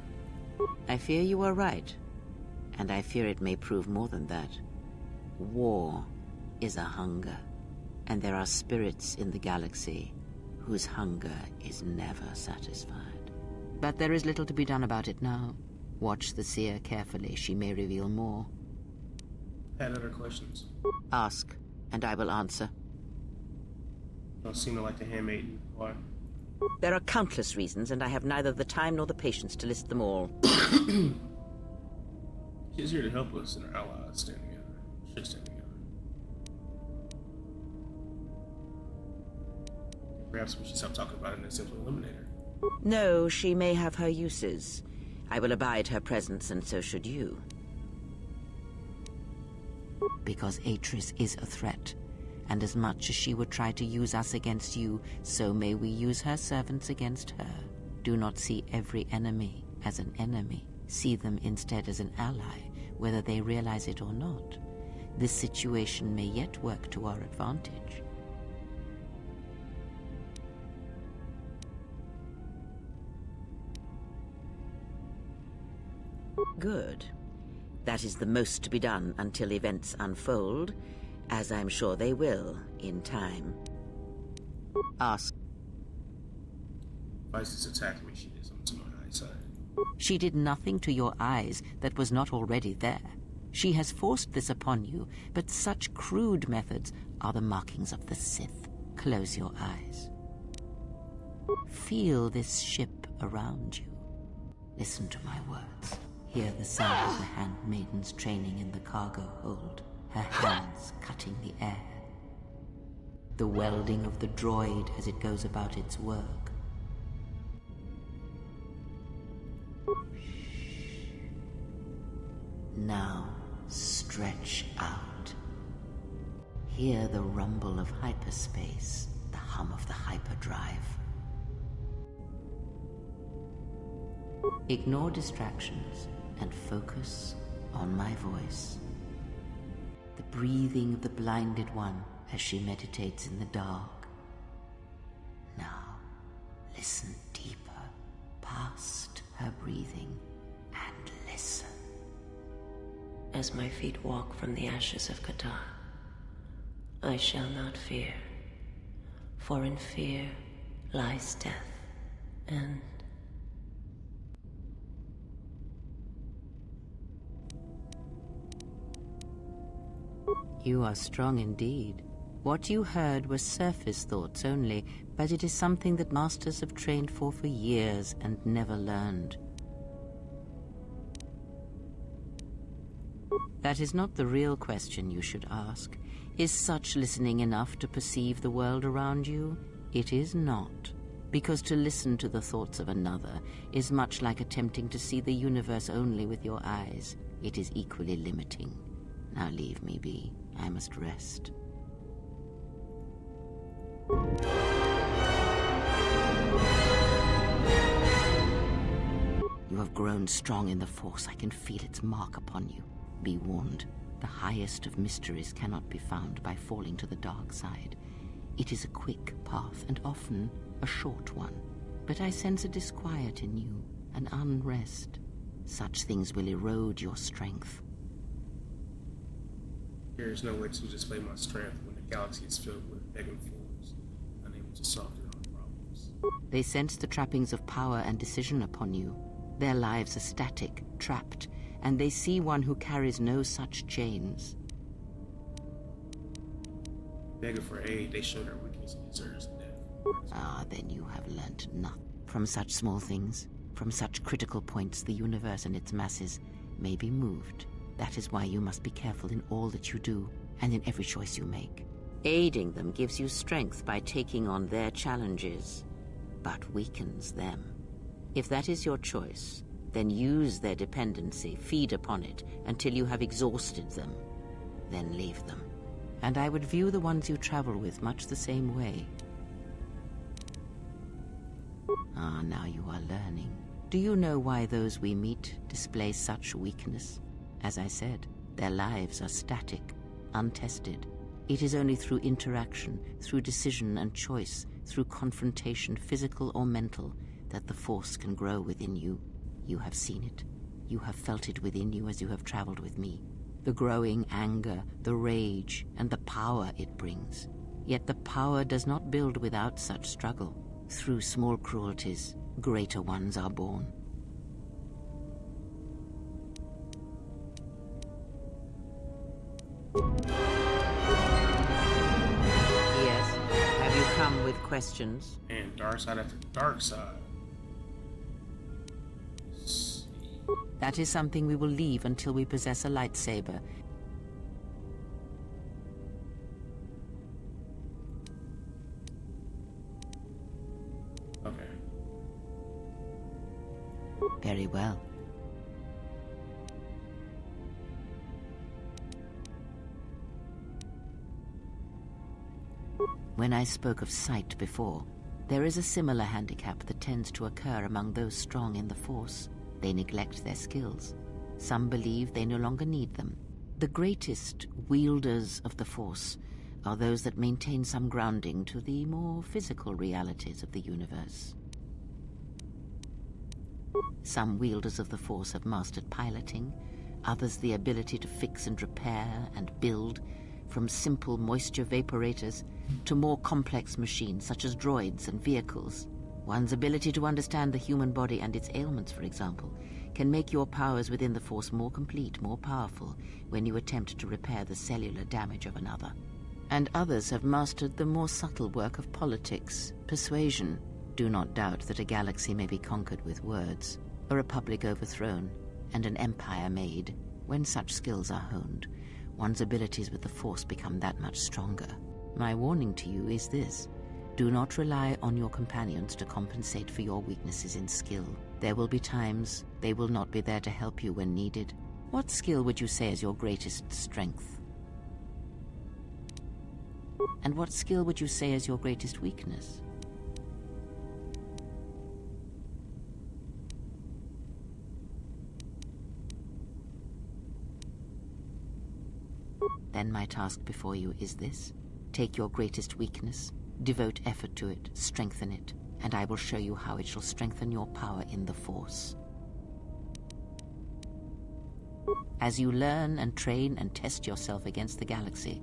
I fear you are right. And I fear it may prove more than that. War is a hunger. And there are spirits in the galaxy whose hunger is never satisfied. But there is little to be done about it now. Watch the seer carefully. She may reveal more. Had other questions? Ask, and I will answer. Don't seem to like the handmaiden. Why? There are countless reasons, and I have neither the time nor the patience to list them all. She's here to help us and our allies stand together. Should stand together. Perhaps we should stop talking about it and simply eliminate her. No, she may have her uses. I will abide her presence, and so should you. Because Atris is a threat, and as much as she would try to use us against you, so may we use her servants against her. Do not see every enemy as an enemy. See them instead as an ally, whether they realize it or not. This situation may yet work to our advantage. Good. That is the most to be done until events unfold, as I'm sure they will in time. Ask. Why is this attack me? She did something to my eyesight. She did nothing to your eyes that was not already there. She has forced this upon you, but such crude methods are the markings of the Sith. Close your eyes. Feel this ship around you. Listen to my words. Hear the sound of the handmaiden's training in the cargo hold, her hands cutting the air. The welding of the droid as it goes about its work. Now, stretch out. Hear the rumble of hyperspace, the hum of the hyperdrive. Ignore distractions and focus on my voice. The breathing of the blinded one as she meditates in the dark. Now, listen deeper, past her breathing, and listen. As my feet walk from the ashes of Kotor, I shall not fear, for in fear lies death, and you are strong indeed. What you heard was surface thoughts only, but it is something that masters have trained for years and never learned. That is not the real question you should ask. Is such listening enough to perceive the world around you? It is not. Because to listen to the thoughts of another is much like attempting to see the universe only with your eyes. It is equally limiting. Now leave me be. I must rest. You have grown strong in the Force. I can feel its mark upon you. Be warned. The highest of mysteries cannot be found by falling to the dark side. It is a quick path, and often a short one. But I sense a disquiet in you, an unrest. Such things will erode your strength. There is no way to display my strength when the galaxy is filled with begging fools, unable to solve their own problems. They sense the trappings of power and decision upon you. Their lives are static, trapped, and they see one who carries no such chains. Begging for aid, they show their weakness and deserters in death. Ah, then you have learnt nothing. From such small things, from such critical points, the universe and its masses may be moved. That is why you must be careful in all that you do, and in every choice you make. Aiding them gives you strength by taking on their challenges, but weakens them. If that is your choice, then use their dependency, feed upon it, until you have exhausted them. Then leave them. And I would view the ones you travel with much the same way. Ah, now you are learning. Do you know why those we meet display such weakness? As I said, their lives are static, untested. It is only through interaction, through decision and choice, through confrontation, physical or mental, that the Force can grow within you. You have seen it. You have felt it within you as you have traveled with me. The growing anger, the rage, and the power it brings. Yet the power does not build without such struggle. Through small cruelties, greater ones are born. questions? And dark side after dark side. That is something we will leave until we possess a lightsaber. Okay. Very well. When I spoke of sight before, there is a similar handicap that tends to occur among those strong in the Force. They neglect their skills. Some believe they no longer need them. The greatest wielders of the Force are those that maintain some grounding to the more physical realities of the universe. Some wielders of the Force have mastered piloting, others the ability to fix and repair and build, from simple moisture vaporators to more complex machines such as droids and vehicles. One's ability to understand the human body and its ailments, for example, can make your powers within the Force more complete, more powerful, when you attempt to repair the cellular damage of another. And others have mastered the more subtle work of politics, persuasion. Do not doubt that a galaxy may be conquered with words, a republic overthrown, and an empire made. When such skills are honed, one's abilities with the Force become that much stronger. My warning to you is this: do not rely on your companions to compensate for your weaknesses in skill. There will be times they will not be there to help you when needed. What skill would you say is your greatest strength? And what skill would you say is your greatest weakness? Then my task before you is this: take your greatest weakness, devote effort to it, strengthen it, and I will show you how it shall strengthen your power in the Force. As you learn and train and test yourself against the galaxy,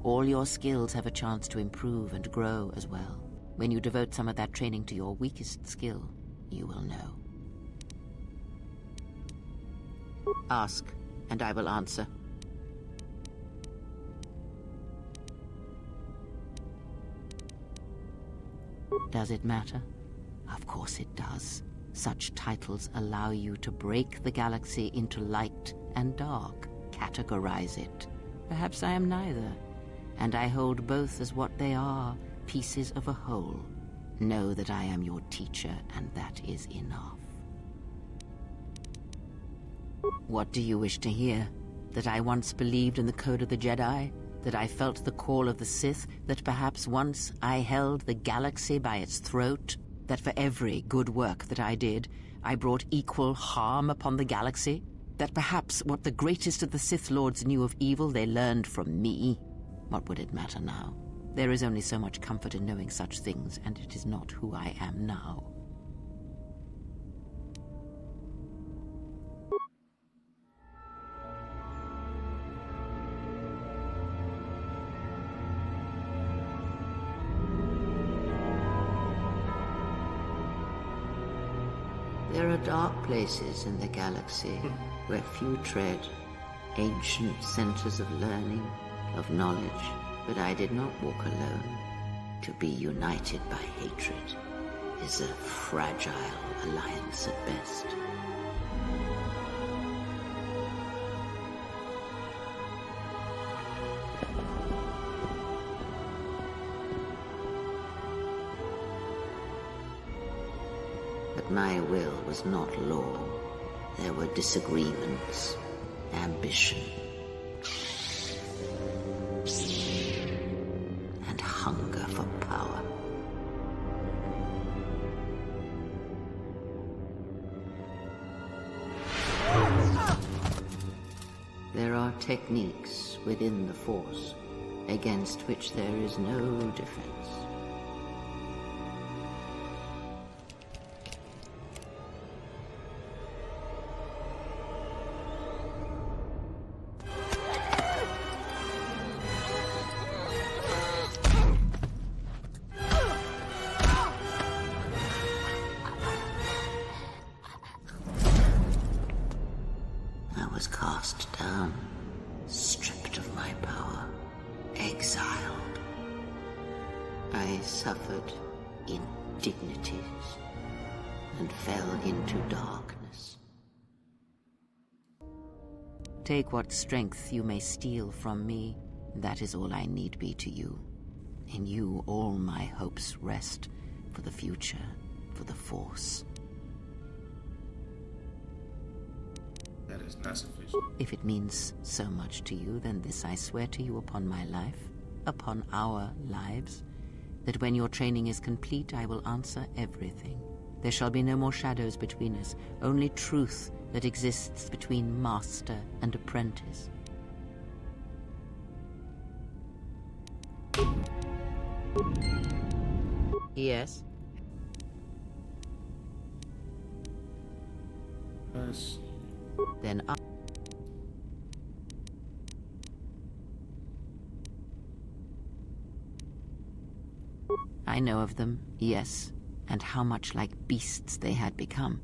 all your skills have a chance to improve and grow as well. When you devote some of that training to your weakest skill, you will know. Ask, and I will answer. Does it matter? Of course it does. Such titles allow you to break the galaxy into light and dark, categorize it. Perhaps I am neither, and I hold both as what they are, pieces of a whole. Know that I am your teacher, and that is enough. What do you wish to hear? That I once believed in the code of the Jedi? That I felt the call of the Sith? That perhaps once I held the galaxy by its throat? That for every good work that I did, I brought equal harm upon the galaxy? That perhaps what the greatest of the Sith Lords knew of evil they learned from me? What would it matter now? There is only so much comfort in knowing such things, and it is not who I am now. There are dark places in the galaxy where few tread, ancient centers of learning, of knowledge, but I did not walk alone. To be united by hatred is a fragile alliance at best. But my will was not law. There were disagreements, ambition, and hunger for power. There are techniques within the Force against which there is no defense. I was cast down, stripped of my power, exiled. I suffered indignities and fell into darkness. Take what strength you may steal from me. That is all I need be to you. In you all my hopes rest for the future, for the Force. That is not sufficient. If it means so much to you, then this I swear to you upon my life, upon our lives, that when your training is complete, I will answer everything. There shall be no more shadows between us, only truth that exists between master and apprentice. Yes? Yes. Then I know of them, yes, and how much like beasts they had become.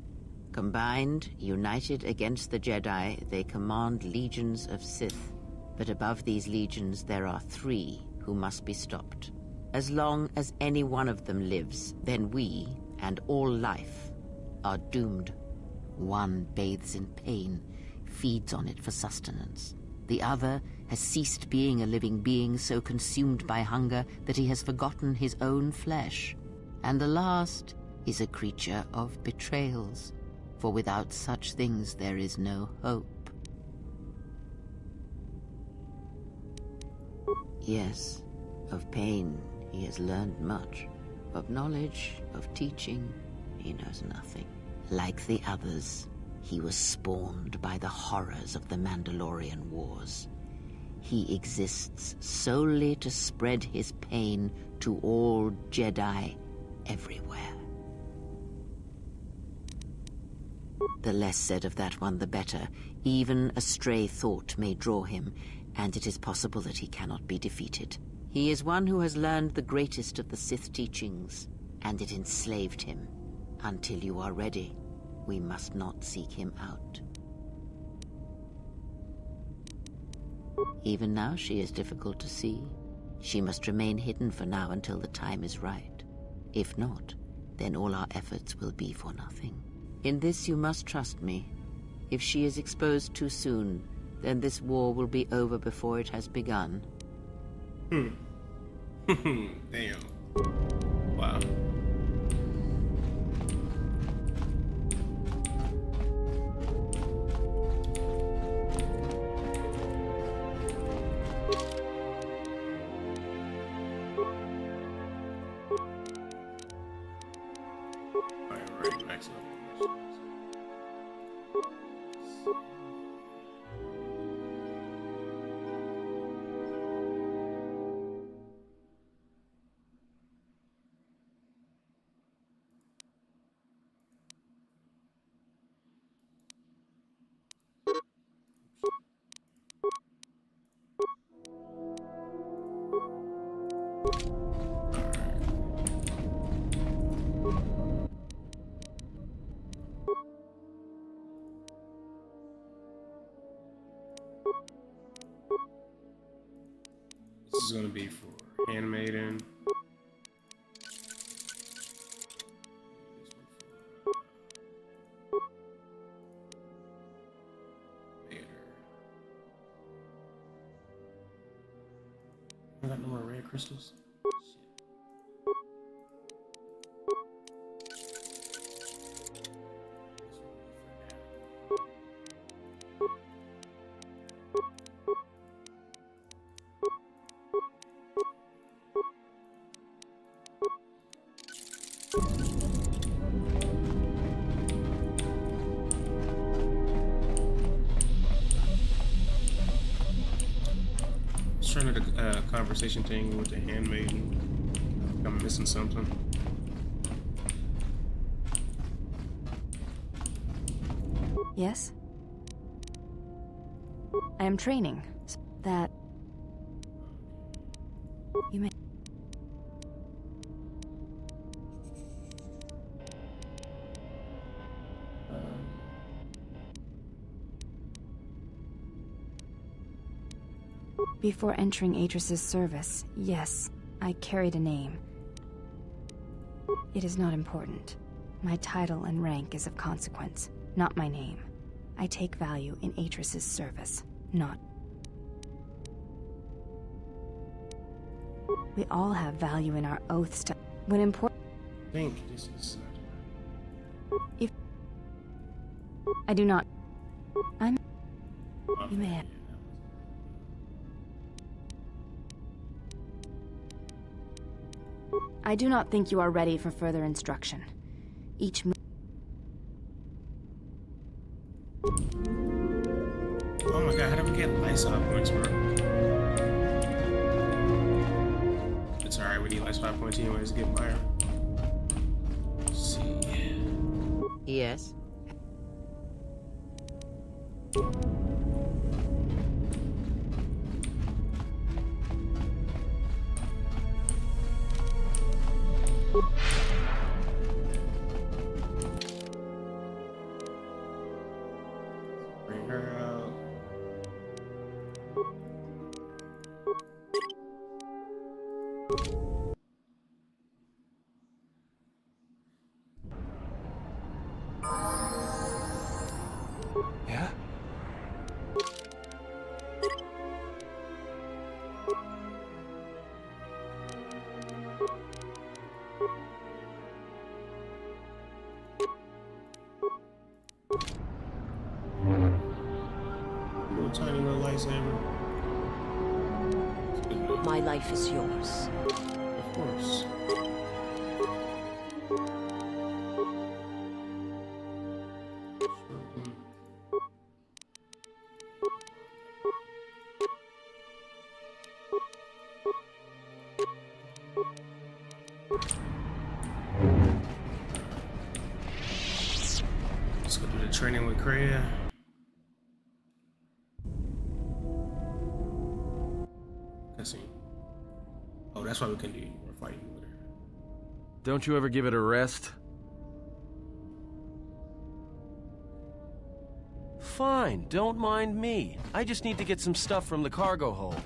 Combined, united against the Jedi, they command legions of Sith. But above these legions there are 3 who must be stopped. As long as any one of them lives, then we, and all life, are doomed. One bathes in pain, feeds on it for sustenance. The other has ceased being a living being, so consumed by hunger that he has forgotten his own flesh. And the last is a creature of betrayals, for without such things there is no hope. Yes, of pain he has learned much. Of knowledge, of teaching, he knows nothing. Like the others, he was spawned by the horrors of the Mandalorian Wars. He exists solely to spread his pain to all Jedi everywhere. The less said of that one, the better. Even a stray thought may draw him, and it is possible that he cannot be defeated. He is one who has learned the greatest of the Sith teachings, and it enslaved him. Until you are ready, we must not seek him out. Even now she is difficult to see. She must remain hidden for now until the time is right. If not, then all our efforts will be for nothing. In this you must trust me. If she is exposed too soon, then this war will be over before it has begun. Damn. Wow. Alright, next up. This is going to be for Handmaiden. I got no more red crystals. Trying to conversation thing with the handmaiden. I'm missing something. Yes? I am training. That... You may... Before entering Atris's service, yes, I carried a name. It is not important. My title and rank is of consequence, not my name. I take value in Atris's service, not... We all have value in our oaths to... When important... I think this is... If... I do not... I'm... You may have... I do not think you are ready for further instruction. Each move... Oh my god, how do we get lights off points, bro? It's alright, we need lights 5 points anyways to get Myra. Let's see. Yes? Bring her out. Yeah? Little tiny little lightsaber. My life is yours. Of course. Let's go do the training with Kreia. Cutscene. Oh, that's why we couldn't do any more fighting with her. Don't you ever give it a rest? Fine, don't mind me. I just need to get some stuff from the cargo hold.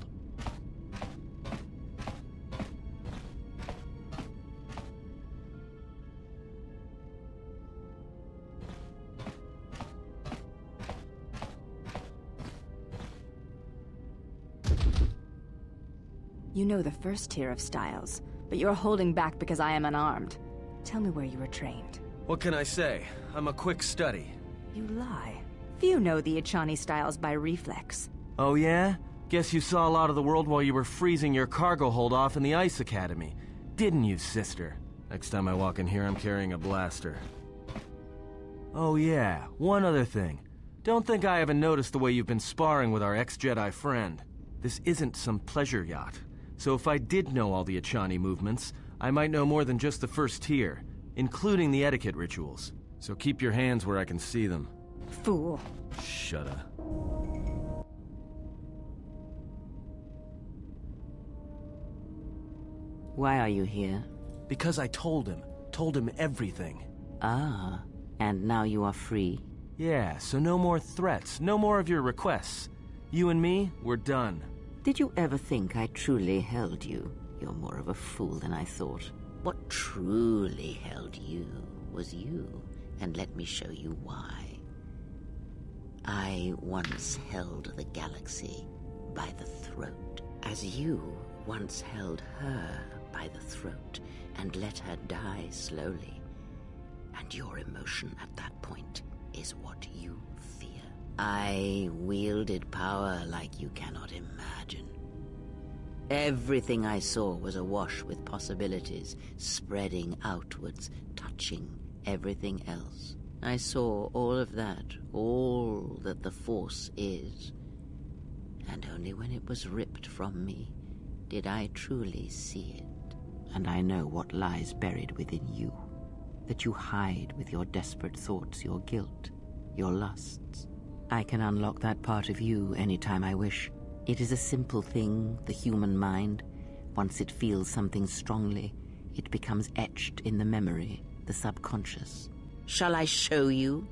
You know the first tier of styles, but you're holding back because I am unarmed. Tell me where you were trained. What can I say? I'm a quick study. You lie. Few know the Echani styles by reflex. Oh yeah? Guess you saw a lot of the world while you were freezing your cargo hold off in the Ice Academy. Didn't you, sister? Next time I walk in here, I'm carrying a blaster. Oh yeah, one other thing. Don't think I haven't noticed the way you've been sparring with our ex-Jedi friend. This isn't some pleasure yacht. So if I did know all the Echani movements, I might know more than just the first tier, including the etiquette rituals. So keep your hands where I can see them. Fool. Shut up. Why are you here? Because I told him everything. Ah, and now you are free? Yeah, so no more threats, no more of your requests. You and me, we're done. Did you ever think I truly held you? You're more of a fool than I thought. What truly held you was you, and let me show you why. I once held the galaxy by the throat, as you once held her by the throat and let her die slowly. And your emotion at that point is what you fear. I wielded power like you cannot imagine. Everything I saw was awash with possibilities, spreading outwards, touching everything else. I saw all of that, all that the Force is. And only when it was ripped from me did I truly see it. And I know what lies buried within you, that you hide with your desperate thoughts, your guilt, your lusts. I can unlock that part of you anytime I wish. It is a simple thing, the human mind. Once it feels something strongly, it becomes etched in the memory, the subconscious. Shall I show you?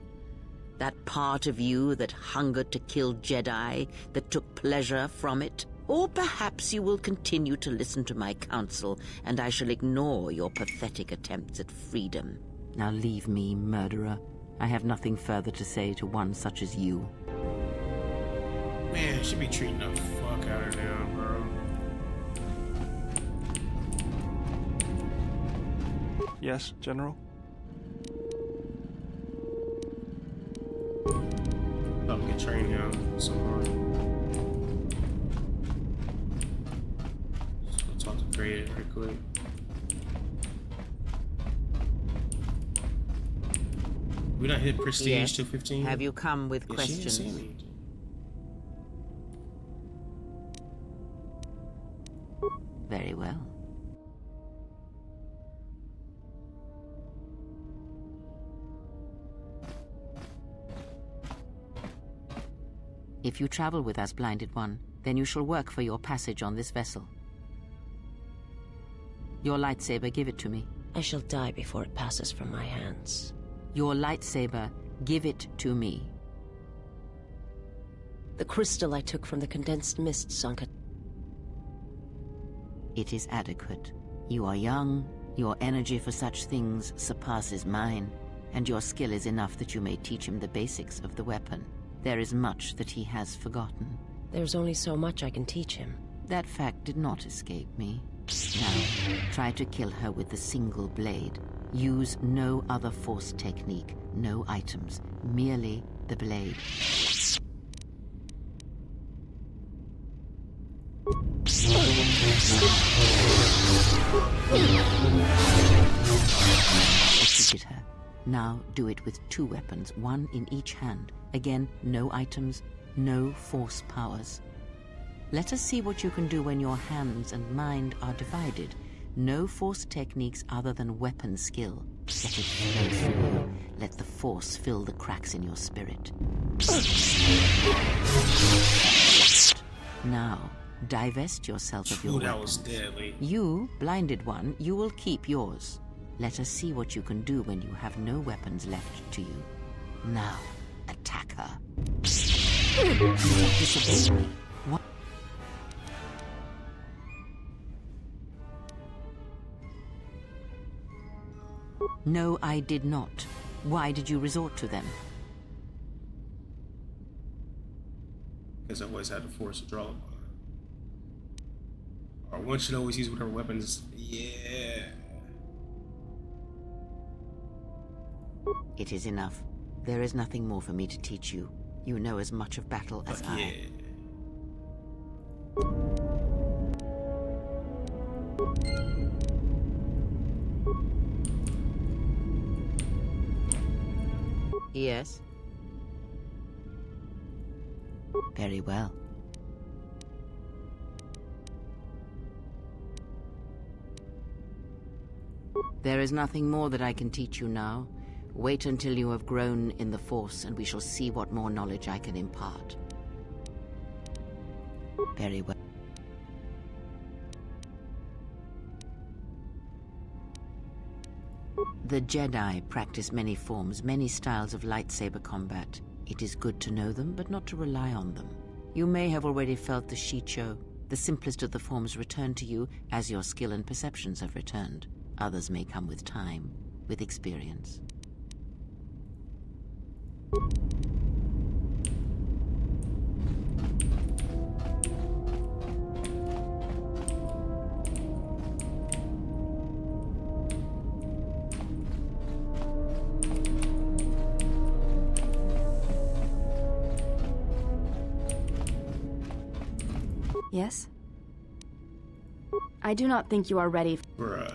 That part of you that hungered to kill Jedi, that took pleasure from it? Or perhaps you will continue to listen to my counsel, and I shall ignore your pathetic attempts at freedom. Now leave me, murderer. I have nothing further to say to one such as you. Man, she be treating the fuck out of them, bro. Yes, General? I'm gonna train him somewhere. Just go talk to Creative right quick. We not hit Prestige Yes. 215? Have you come with Yeah, questions? She didn't see me. Very well. If you travel with us, Blinded One, then you shall work for your passage on this vessel. Your lightsaber, give it to me. I shall die before it passes from my hands. Your lightsaber, give it to me. The crystal I took from the condensed mist, Sanka. It is adequate. You are young, your energy for such things surpasses mine, and your skill is enough that you may teach him the basics of the weapon. There is much that he has forgotten. There's only so much I can teach him. That fact did not escape me. Now, try to kill her with the single blade. Use no other force technique, no items, merely the blade. Defeated her. Now do it with 2 weapons, 1 in each hand. Again, no items, no force powers. Let us see what you can do when your hands and mind are divided. No force techniques other than weapon skill. Let it flow through you. Let the force fill the cracks in your spirit. Now, divest yourself of your Ooh, that weapon. was deadly. You, Blinded One, you will keep yours. Let us see what you can do when you have no weapons left to you. Now, attack her. You have disobeyed me. What? No, I did not. Why did you resort to them? Because I always had to force a draw upon. Or one should always use whatever weapons. Yeah. It is enough. There is nothing more for me to teach you. You know as much of battle as I. Yes. Very well. There is nothing more that I can teach you now. Wait until you have grown in the Force, and we shall see what more knowledge I can impart. Very well. The Jedi practice many forms, many styles of lightsaber combat. It is good to know them, but not to rely on them. You may have already felt the Shicho. The simplest of the forms return to you as your skill and perceptions have returned. Others may come with time, with experience. Yes? I do not think you are ready. Bruh.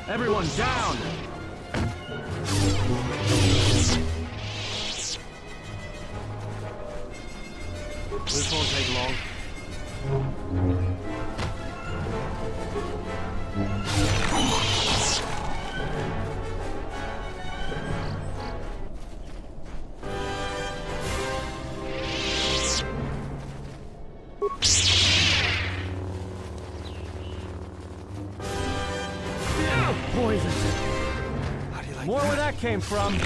Everyone down! This won't take long. Poison. More where that came from.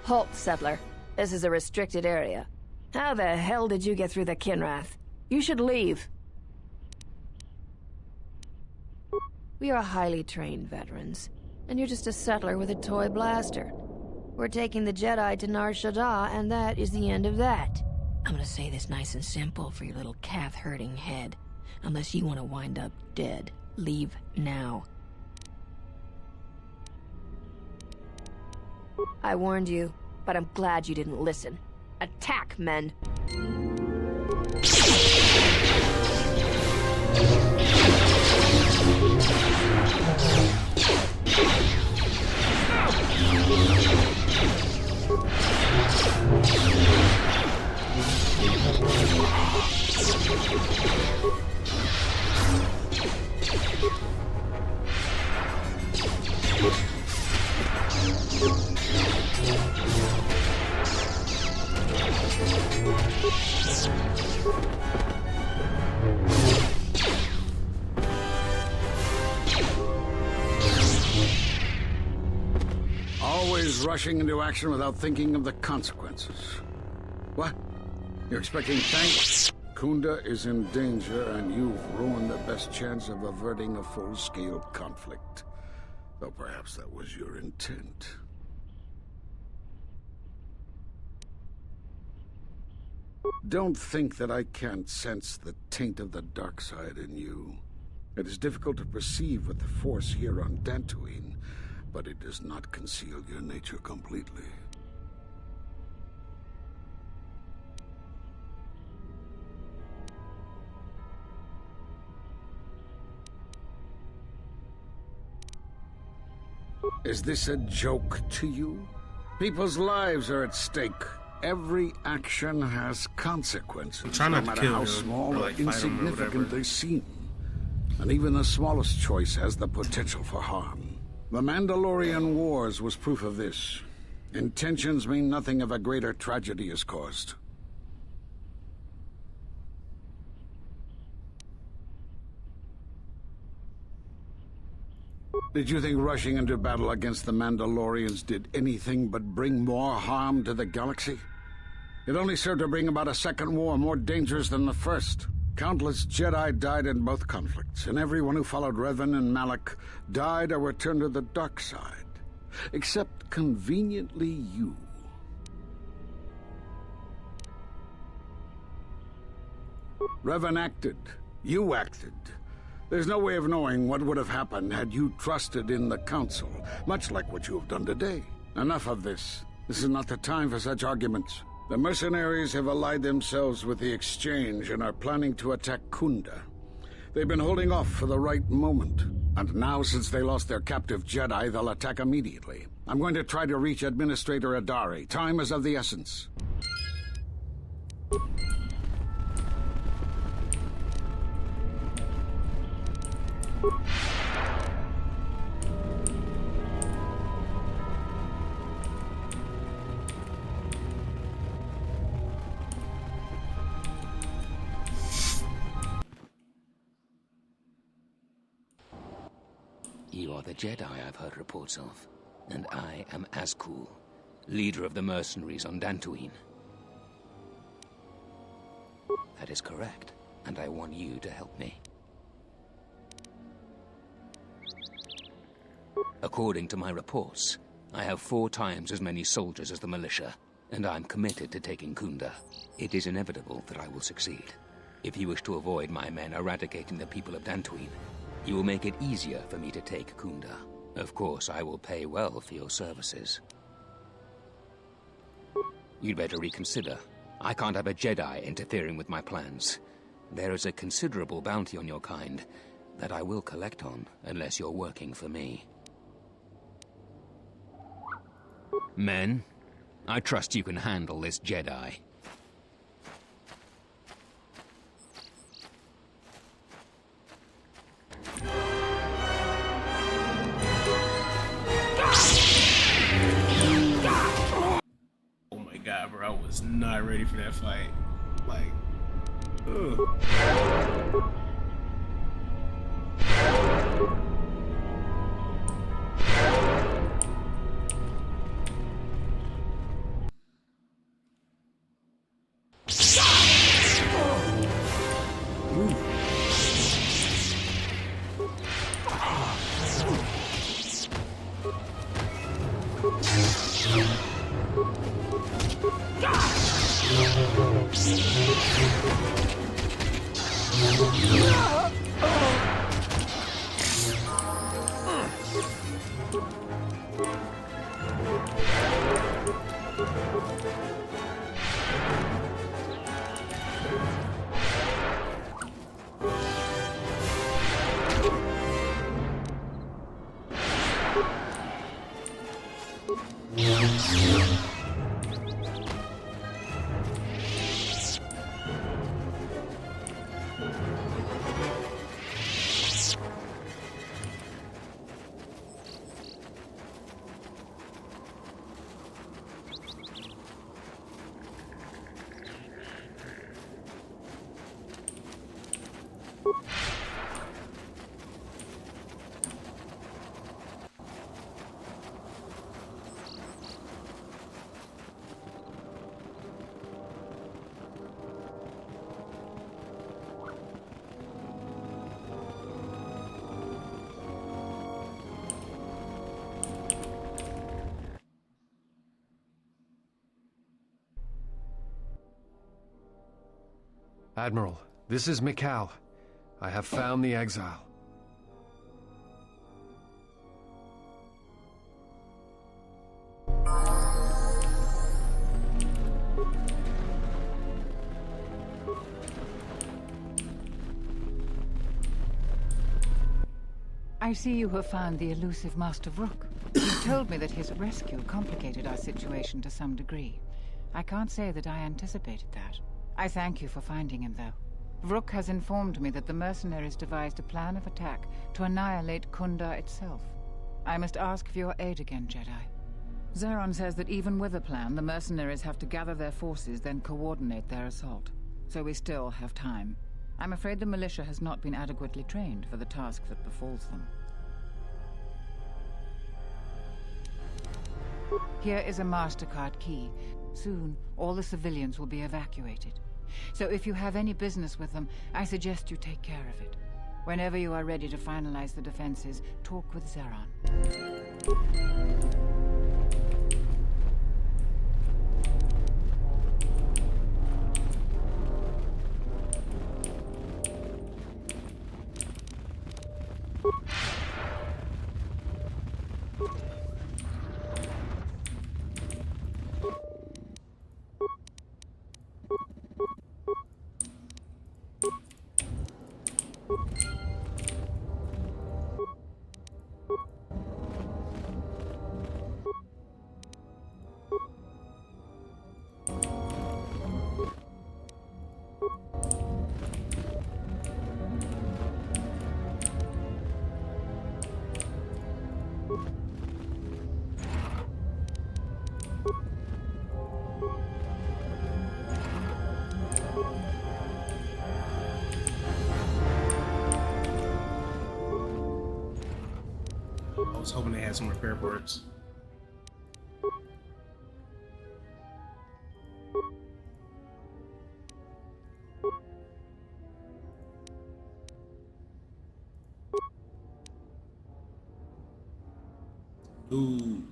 Halt, settler. This is a restricted area. How the hell did you get through the Kinrath? You should leave. We are highly trained veterans, and you're just a settler with a toy blaster. We're taking the Jedi to Nar Shaddaa, and that is the end of that. I'm gonna say this nice and simple for your little calf-hurting head. Unless you want to wind up dead, leave now. I warned you, but I'm glad you didn't listen. Attack, men! Always rushing into action without thinking of the consequences. What? You're expecting thanks? Kunda is in danger, and you've ruined the best chance of averting a full-scale conflict. Though perhaps that was your intent. Don't think that I can't sense the taint of the dark side in you. It is difficult to perceive with the Force here on Dantooine, but it does not conceal your nature completely. Is this a joke to you? People's lives are at stake. every action has consequences, I'm trying no not to matter kill how him, small or, or like, fight him or insignificant whatever. they seem. And even the smallest choice has the potential for harm. The Mandalorian Wars was proof of this. Intentions mean nothing if a greater tragedy is caused. Did you think rushing into battle against the Mandalorians did anything but bring more harm to the galaxy? It only served to bring about a second war more dangerous than the first. Countless Jedi died in both conflicts, and everyone who followed Revan and Malak died or returned to the dark side. Except, conveniently, you. Revan acted. You acted. There's no way of knowing what would have happened had you trusted in the Council, much like what you have done today. Enough of this. This is not the time for such arguments. The mercenaries have allied themselves with the Exchange and are planning to attack Kunda. They've been holding off for the right moment. And now, since they lost their captive Jedi, they'll attack immediately. I'm going to try to reach Administrator Adari. Time is of the essence. You are the Jedi I've heard reports of, and I am Azkul, leader of the mercenaries on Dantooine. That is correct, and I want you to help me. According to my reports, I have 4 times as many soldiers as the militia, and I'm committed to taking Kunda. It is inevitable that I will succeed. If you wish to avoid my men eradicating the people of Dantooine, you will make it easier for me to take Kunda. Of course, I will pay well for your services. You'd better reconsider. I can't have a Jedi interfering with my plans. There is a considerable bounty on your kind that I will collect on unless you're working for me. Men, I trust you can handle this Jedi. Oh my god, bro, I was not ready for that fight. Like, ugh. Admiral, this is Mikal. I have found the exile. I see you have found the elusive Master Vrook. You told me that his rescue complicated our situation to some degree. I can't say that I anticipated that. I thank you for finding him, though. Vrook has informed me that the mercenaries devised a plan of attack to annihilate Kunda itself. I must ask for your aid again, Jedi. Zeron says that even with a plan, the mercenaries have to gather their forces, then coordinate their assault. So we still have time. I'm afraid the militia has not been adequately trained for the task that befalls them. Here is a MasterCard key. Soon, all the civilians will be evacuated. So if you have any business with them, I suggest you take care of it. Whenever you are ready to finalize the defenses, talk with Zeron. I was hoping they had some repair parts. Ooh.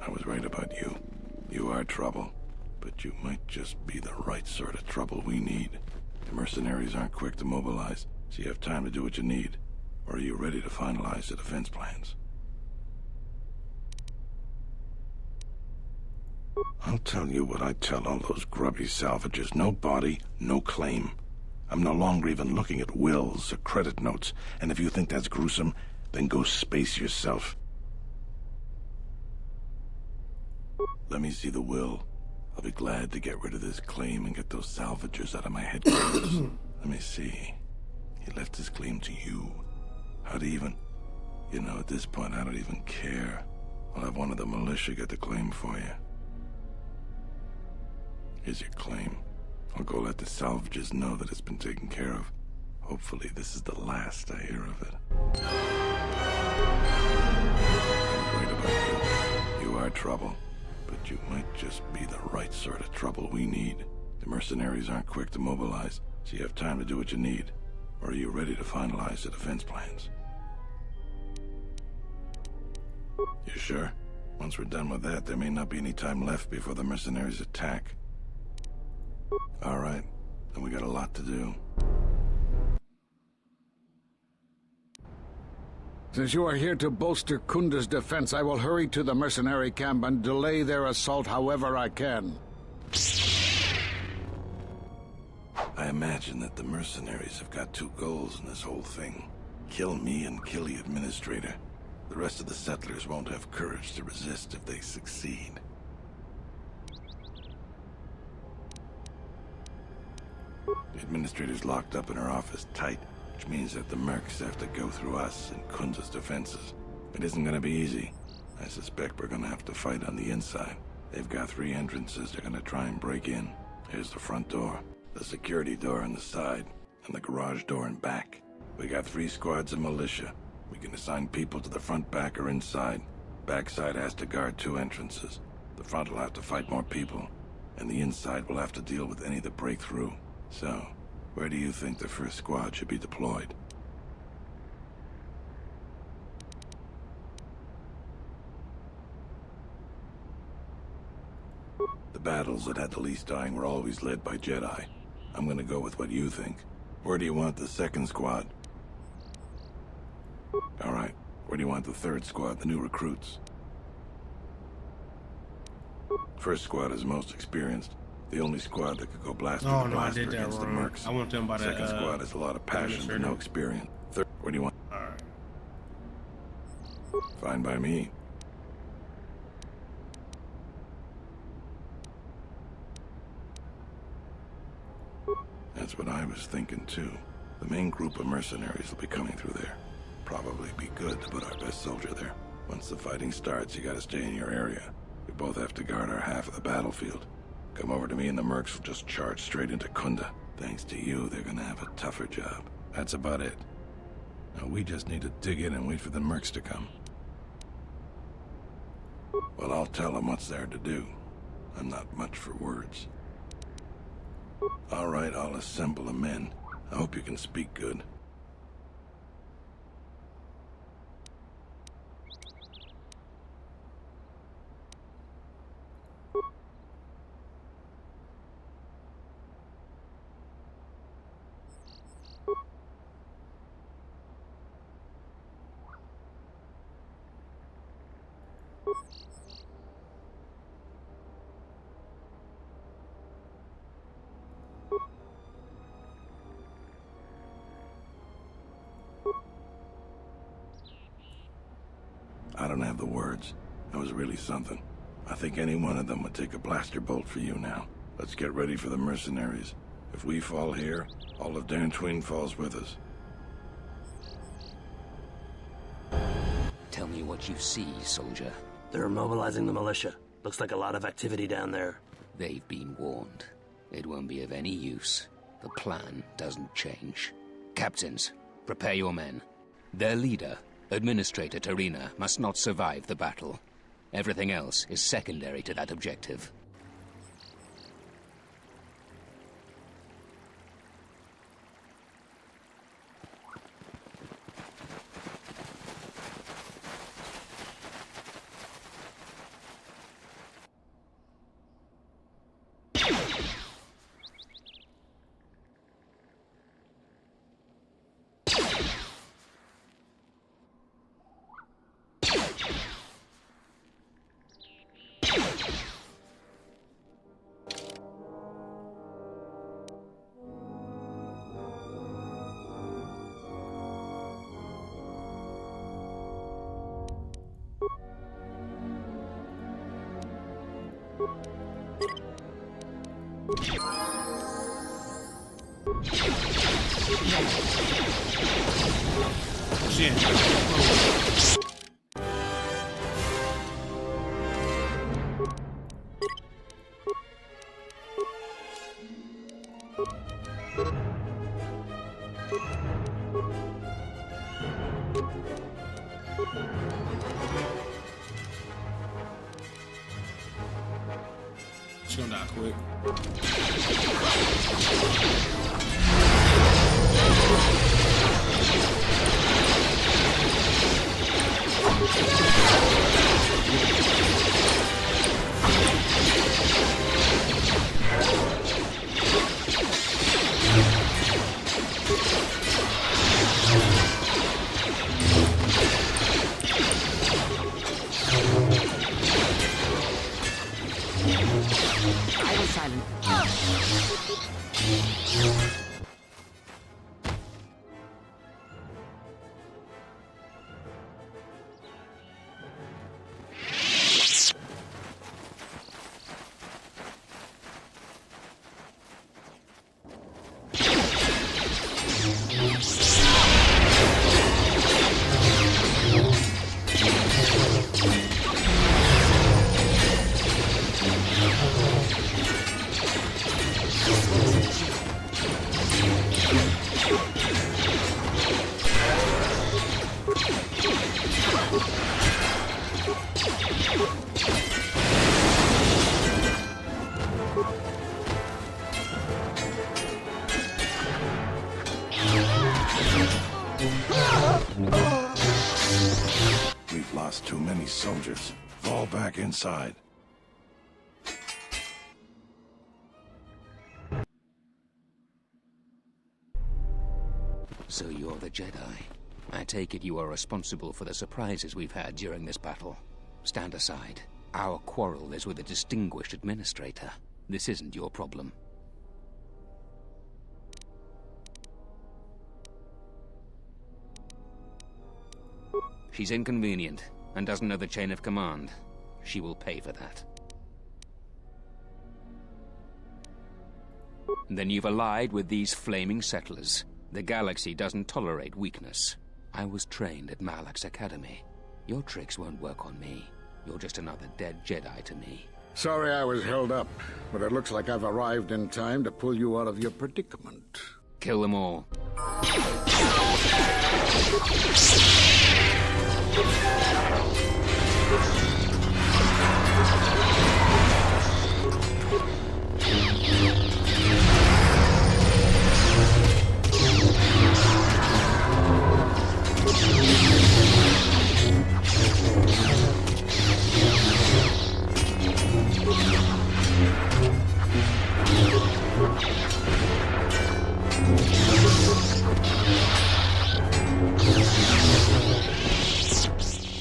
I was right about you. You are trouble, but you might just be the right sort of trouble we need. The mercenaries aren't quick to mobilize, so you have time to do what you need. Or are you ready to finalize the defense plans? I'll tell you what I tell all those grubby salvagers. No body, no claim. I'm no longer even looking at wills or credit notes, and if you think that's gruesome, then go space yourself. Let me see the will. I'll be glad to get rid of this claim and get those salvagers out of my headquarters. Let me see. He left his claim to you. How'd he even... You know, at this point, I don't even care. I'll have one of the militia get the claim for you. Here's your claim. I'll go let the salvagers know that it's been taken care of. Hopefully, this is the last I hear of it. I'm worried about you. You are trouble. But you might just be the right sort of trouble we need. The mercenaries aren't quick to mobilize, so you have time to do what you need. Or are you ready to finalize the defense plans? You sure? Once we're done with that, there may not be any time left before the mercenaries attack. All right, then we got a lot to do. Since you are here to bolster Kunda's defense, I will hurry to the mercenary camp and delay their assault however I can. I imagine that the mercenaries have got two goals in this whole thing. Kill me and kill the administrator. The rest of the settlers won't have courage to resist if they succeed. The administrator's locked up in her office tight. which means that the mercs have to go through us and Kunda's defenses. It isn't gonna be easy. I suspect we're gonna have to fight on the inside. They've got 3 entrances they're gonna try and break in. Here's the front door, the security door on the side, and the garage door in back. We got 3 squads of militia. We can assign people to the front, back, or inside. Backside has to guard 2 entrances. The front will have to fight more people, and the inside will have to deal with any that break through. So, where do you think the first squad should be deployed? The battles that had the least dying were always led by Jedi. I'm gonna go with what you think. Where do you want the second squad? Alright, where do you want the third squad, the new recruits? First squad is most experienced. The only squad that could go blaster to Oh no, I blaster did that against the wrong. mercs. I want them by the Second squad has a lot of passion but no experience. Third, where do you want? Alright. Fine by me. That's what I was thinking too. The main group of mercenaries will be coming through there. Probably be good to put our best soldier there. Once the fighting starts, you gotta stay in your area. We both have to guard our half of the battlefield. Come over to me and the mercs will just charge straight into Kunda. Thanks to you, they're gonna have a tougher job. That's about it. Now we just need to dig in and wait for the mercs to come. Well, I'll tell them what's there to do. I'm not much for words. All right, I'll assemble the men. I hope you can speak good. I don't have the words. That was really something. I think any one of them would take a blaster bolt for you now. Let's get ready for the mercenaries. If we fall here, all of Dantooine falls with us. Tell me what you see, soldier. They're mobilizing the militia. Looks like a lot of activity down there. They've been warned. It won't be of any use. The plan doesn't change. Captains, prepare your men. Their leader, Administrator Tarina, must not survive the battle. Everything else is secondary to that objective. She's gonna die quick. I was silent. We've lost too many soldiers. Fall back inside. So you're the Jedi. I take it you are responsible for the surprises we've had during this battle. Stand aside. Our quarrel is with a distinguished administrator. This isn't your problem. She's inconvenient and doesn't know the chain of command. She will pay for that. Then you've allied with these flaming settlers. The galaxy doesn't tolerate weakness. I was trained at Malak's academy. Your tricks won't work on me. You're just another dead Jedi to me. Sorry I was held up, but it looks like I've arrived in time to pull you out of your predicament. Kill them all.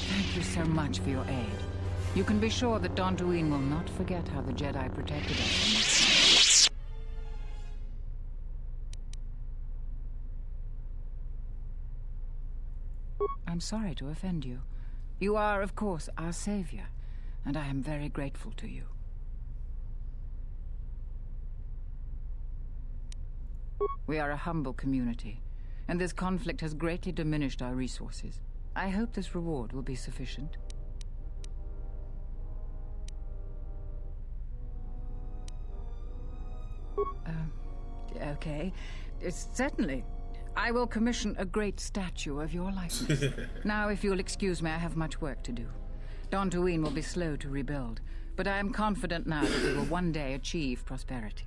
Thank you so much for your aid. You can be sure that Dantooine will not forget how the Jedi protected us. I'm sorry to offend you. You are, of course, our savior, and I am very grateful to you. We are a humble community, and this conflict has greatly diminished our resources. I hope this reward will be sufficient. Okay. Certainly. I will commission a great statue of your likeness. Now, if you'll excuse me, I have much work to do. Dantooine will be slow to rebuild, but I am confident now that we will one day achieve prosperity.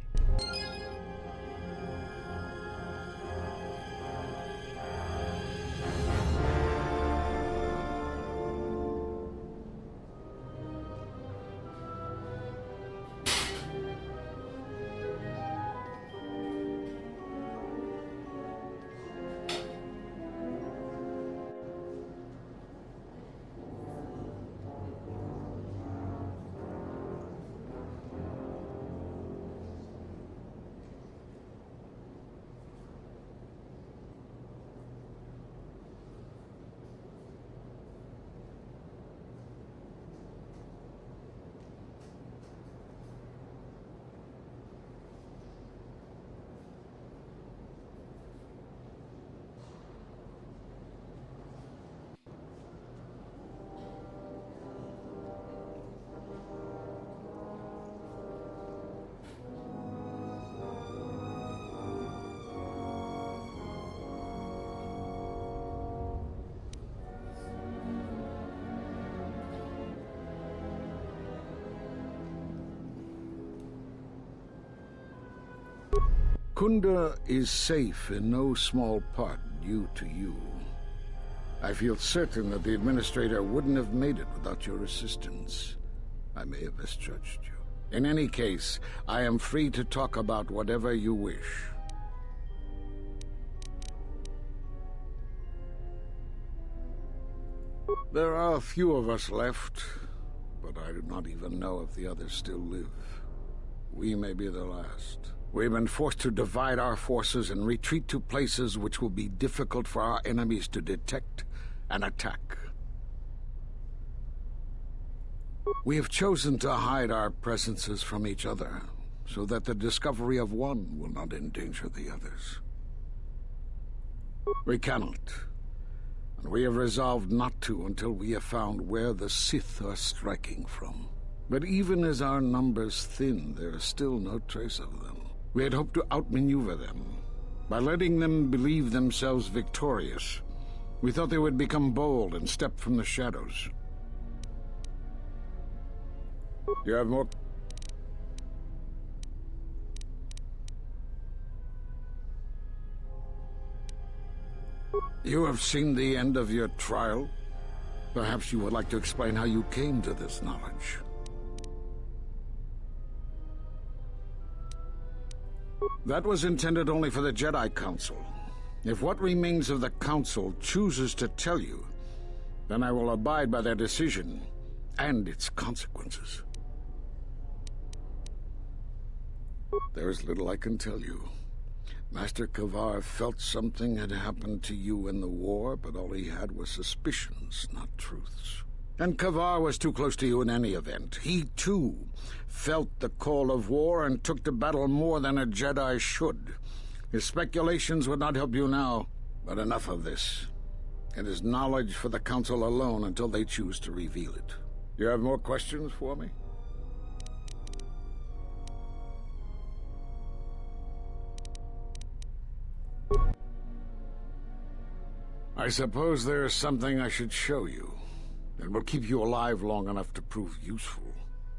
Kunda is safe in no small part due to you. I feel certain that the Administrator wouldn't have made it without your assistance. I may have misjudged you. In any case, I am free to talk about whatever you wish. There are a few of us left, but I do not even know if the others still live. We may be the last. We've been forced to divide our forces and retreat to places which will be difficult for our enemies to detect and attack. We have chosen to hide our presences from each other, so that the discovery of one will not endanger the others. We cannot, and we have resolved not to until we have found where the Sith are striking from. But even as our numbers thin, there is still no trace of them. We had hoped to outmaneuver them. By letting them believe themselves victorious, we thought they would become bold and step from the shadows. You have more... You have seen the end of your trial? Perhaps you would like to explain how you came to this knowledge. That was intended only for the Jedi Council. If what remains of the Council chooses to tell you, then I will abide by their decision and its consequences. There is little I can tell you. Master Kavar felt something had happened to you in the war, but all he had was suspicions, not truths. And Kavar was too close to you in any event. He, too, felt the call of war and took to battle more than a Jedi should. His speculations would not help you now, but enough of this. It is knowledge for the Council alone until they choose to reveal it. You have more questions for me? I suppose there is something I should show you. It will keep you alive long enough to prove useful.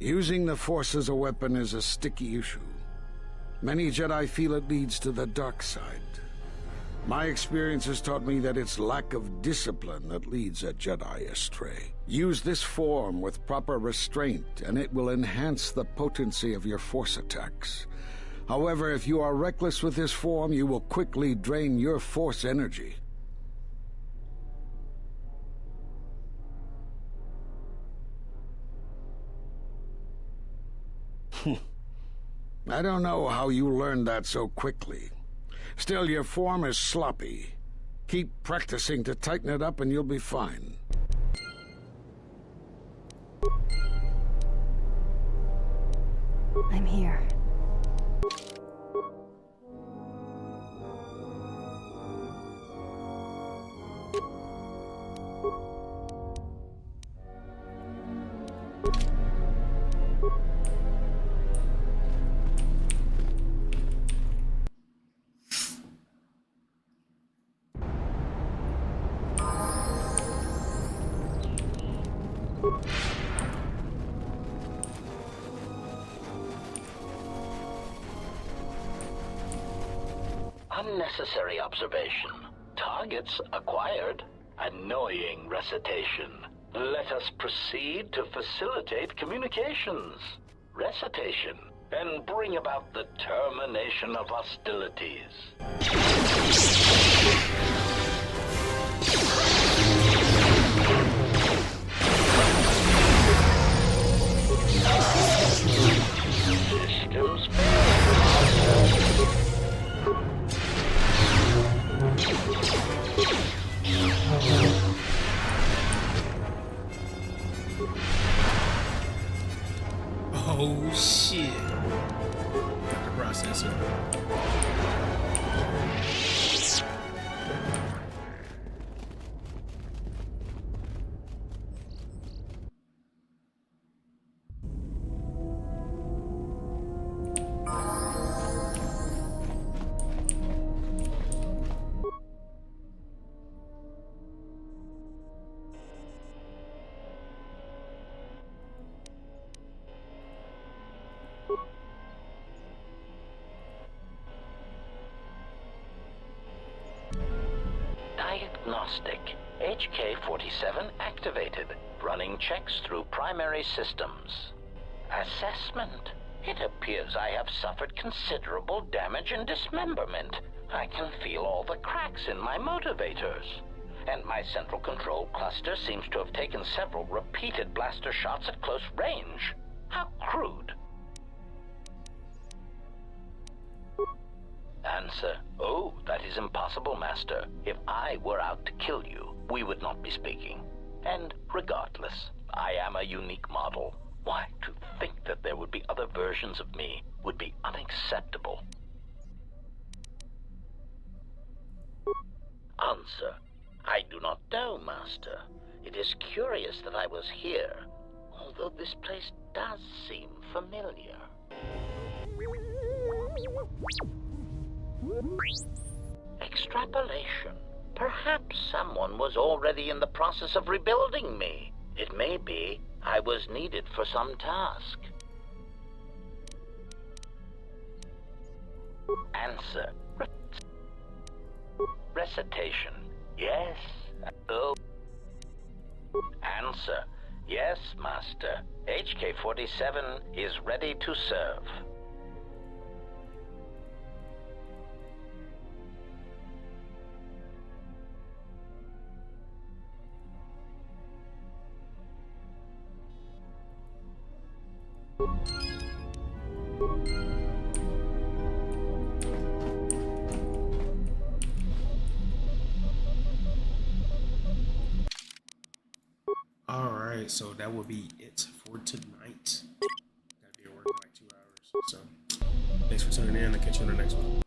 Using the Force as a weapon is a sticky issue. Many Jedi feel it leads to the dark side. My experience has taught me that it's lack of discipline that leads a Jedi astray. Use this form with proper restraint, and it will enhance the potency of your Force attacks. However, if you are reckless with this form, you will quickly drain your Force energy. I don't know how you learned that so quickly. Still, your form is sloppy. Keep practicing to tighten it up and you'll be fine. I'm here. Unnecessary observation. Targets acquired. Annoying recitation. Let us proceed to facilitate communications. Recitation. And bring about the termination of hostilities. Systems Oh shit. Got the processor. Diagnostic. HK-47 activated. Running checks through primary systems. Assessment. It appears I have suffered considerable damage and dismemberment. I can feel all the cracks in my motivators. And my central control cluster seems to have taken several repeated blaster shots at close range. How crude. Answer. Oh, that is impossible, Master. If I were out to kill you, we would not be speaking. And regardless, I am a unique model. Why, to think that there would be other versions of me would be unacceptable. Answer. I do not know, Master. It is curious that I was here, although this place does seem familiar. Extrapolation. Perhaps someone was already in the process of rebuilding me. It may be I was needed for some task. Answer. Recitation. Yes. Oh. Answer. Yes, Master. HK-47 is ready to serve. Alright, so that will be it for tonight. Gotta be at work in like 2 hours. So, thanks for tuning in. I'll catch you on the next one.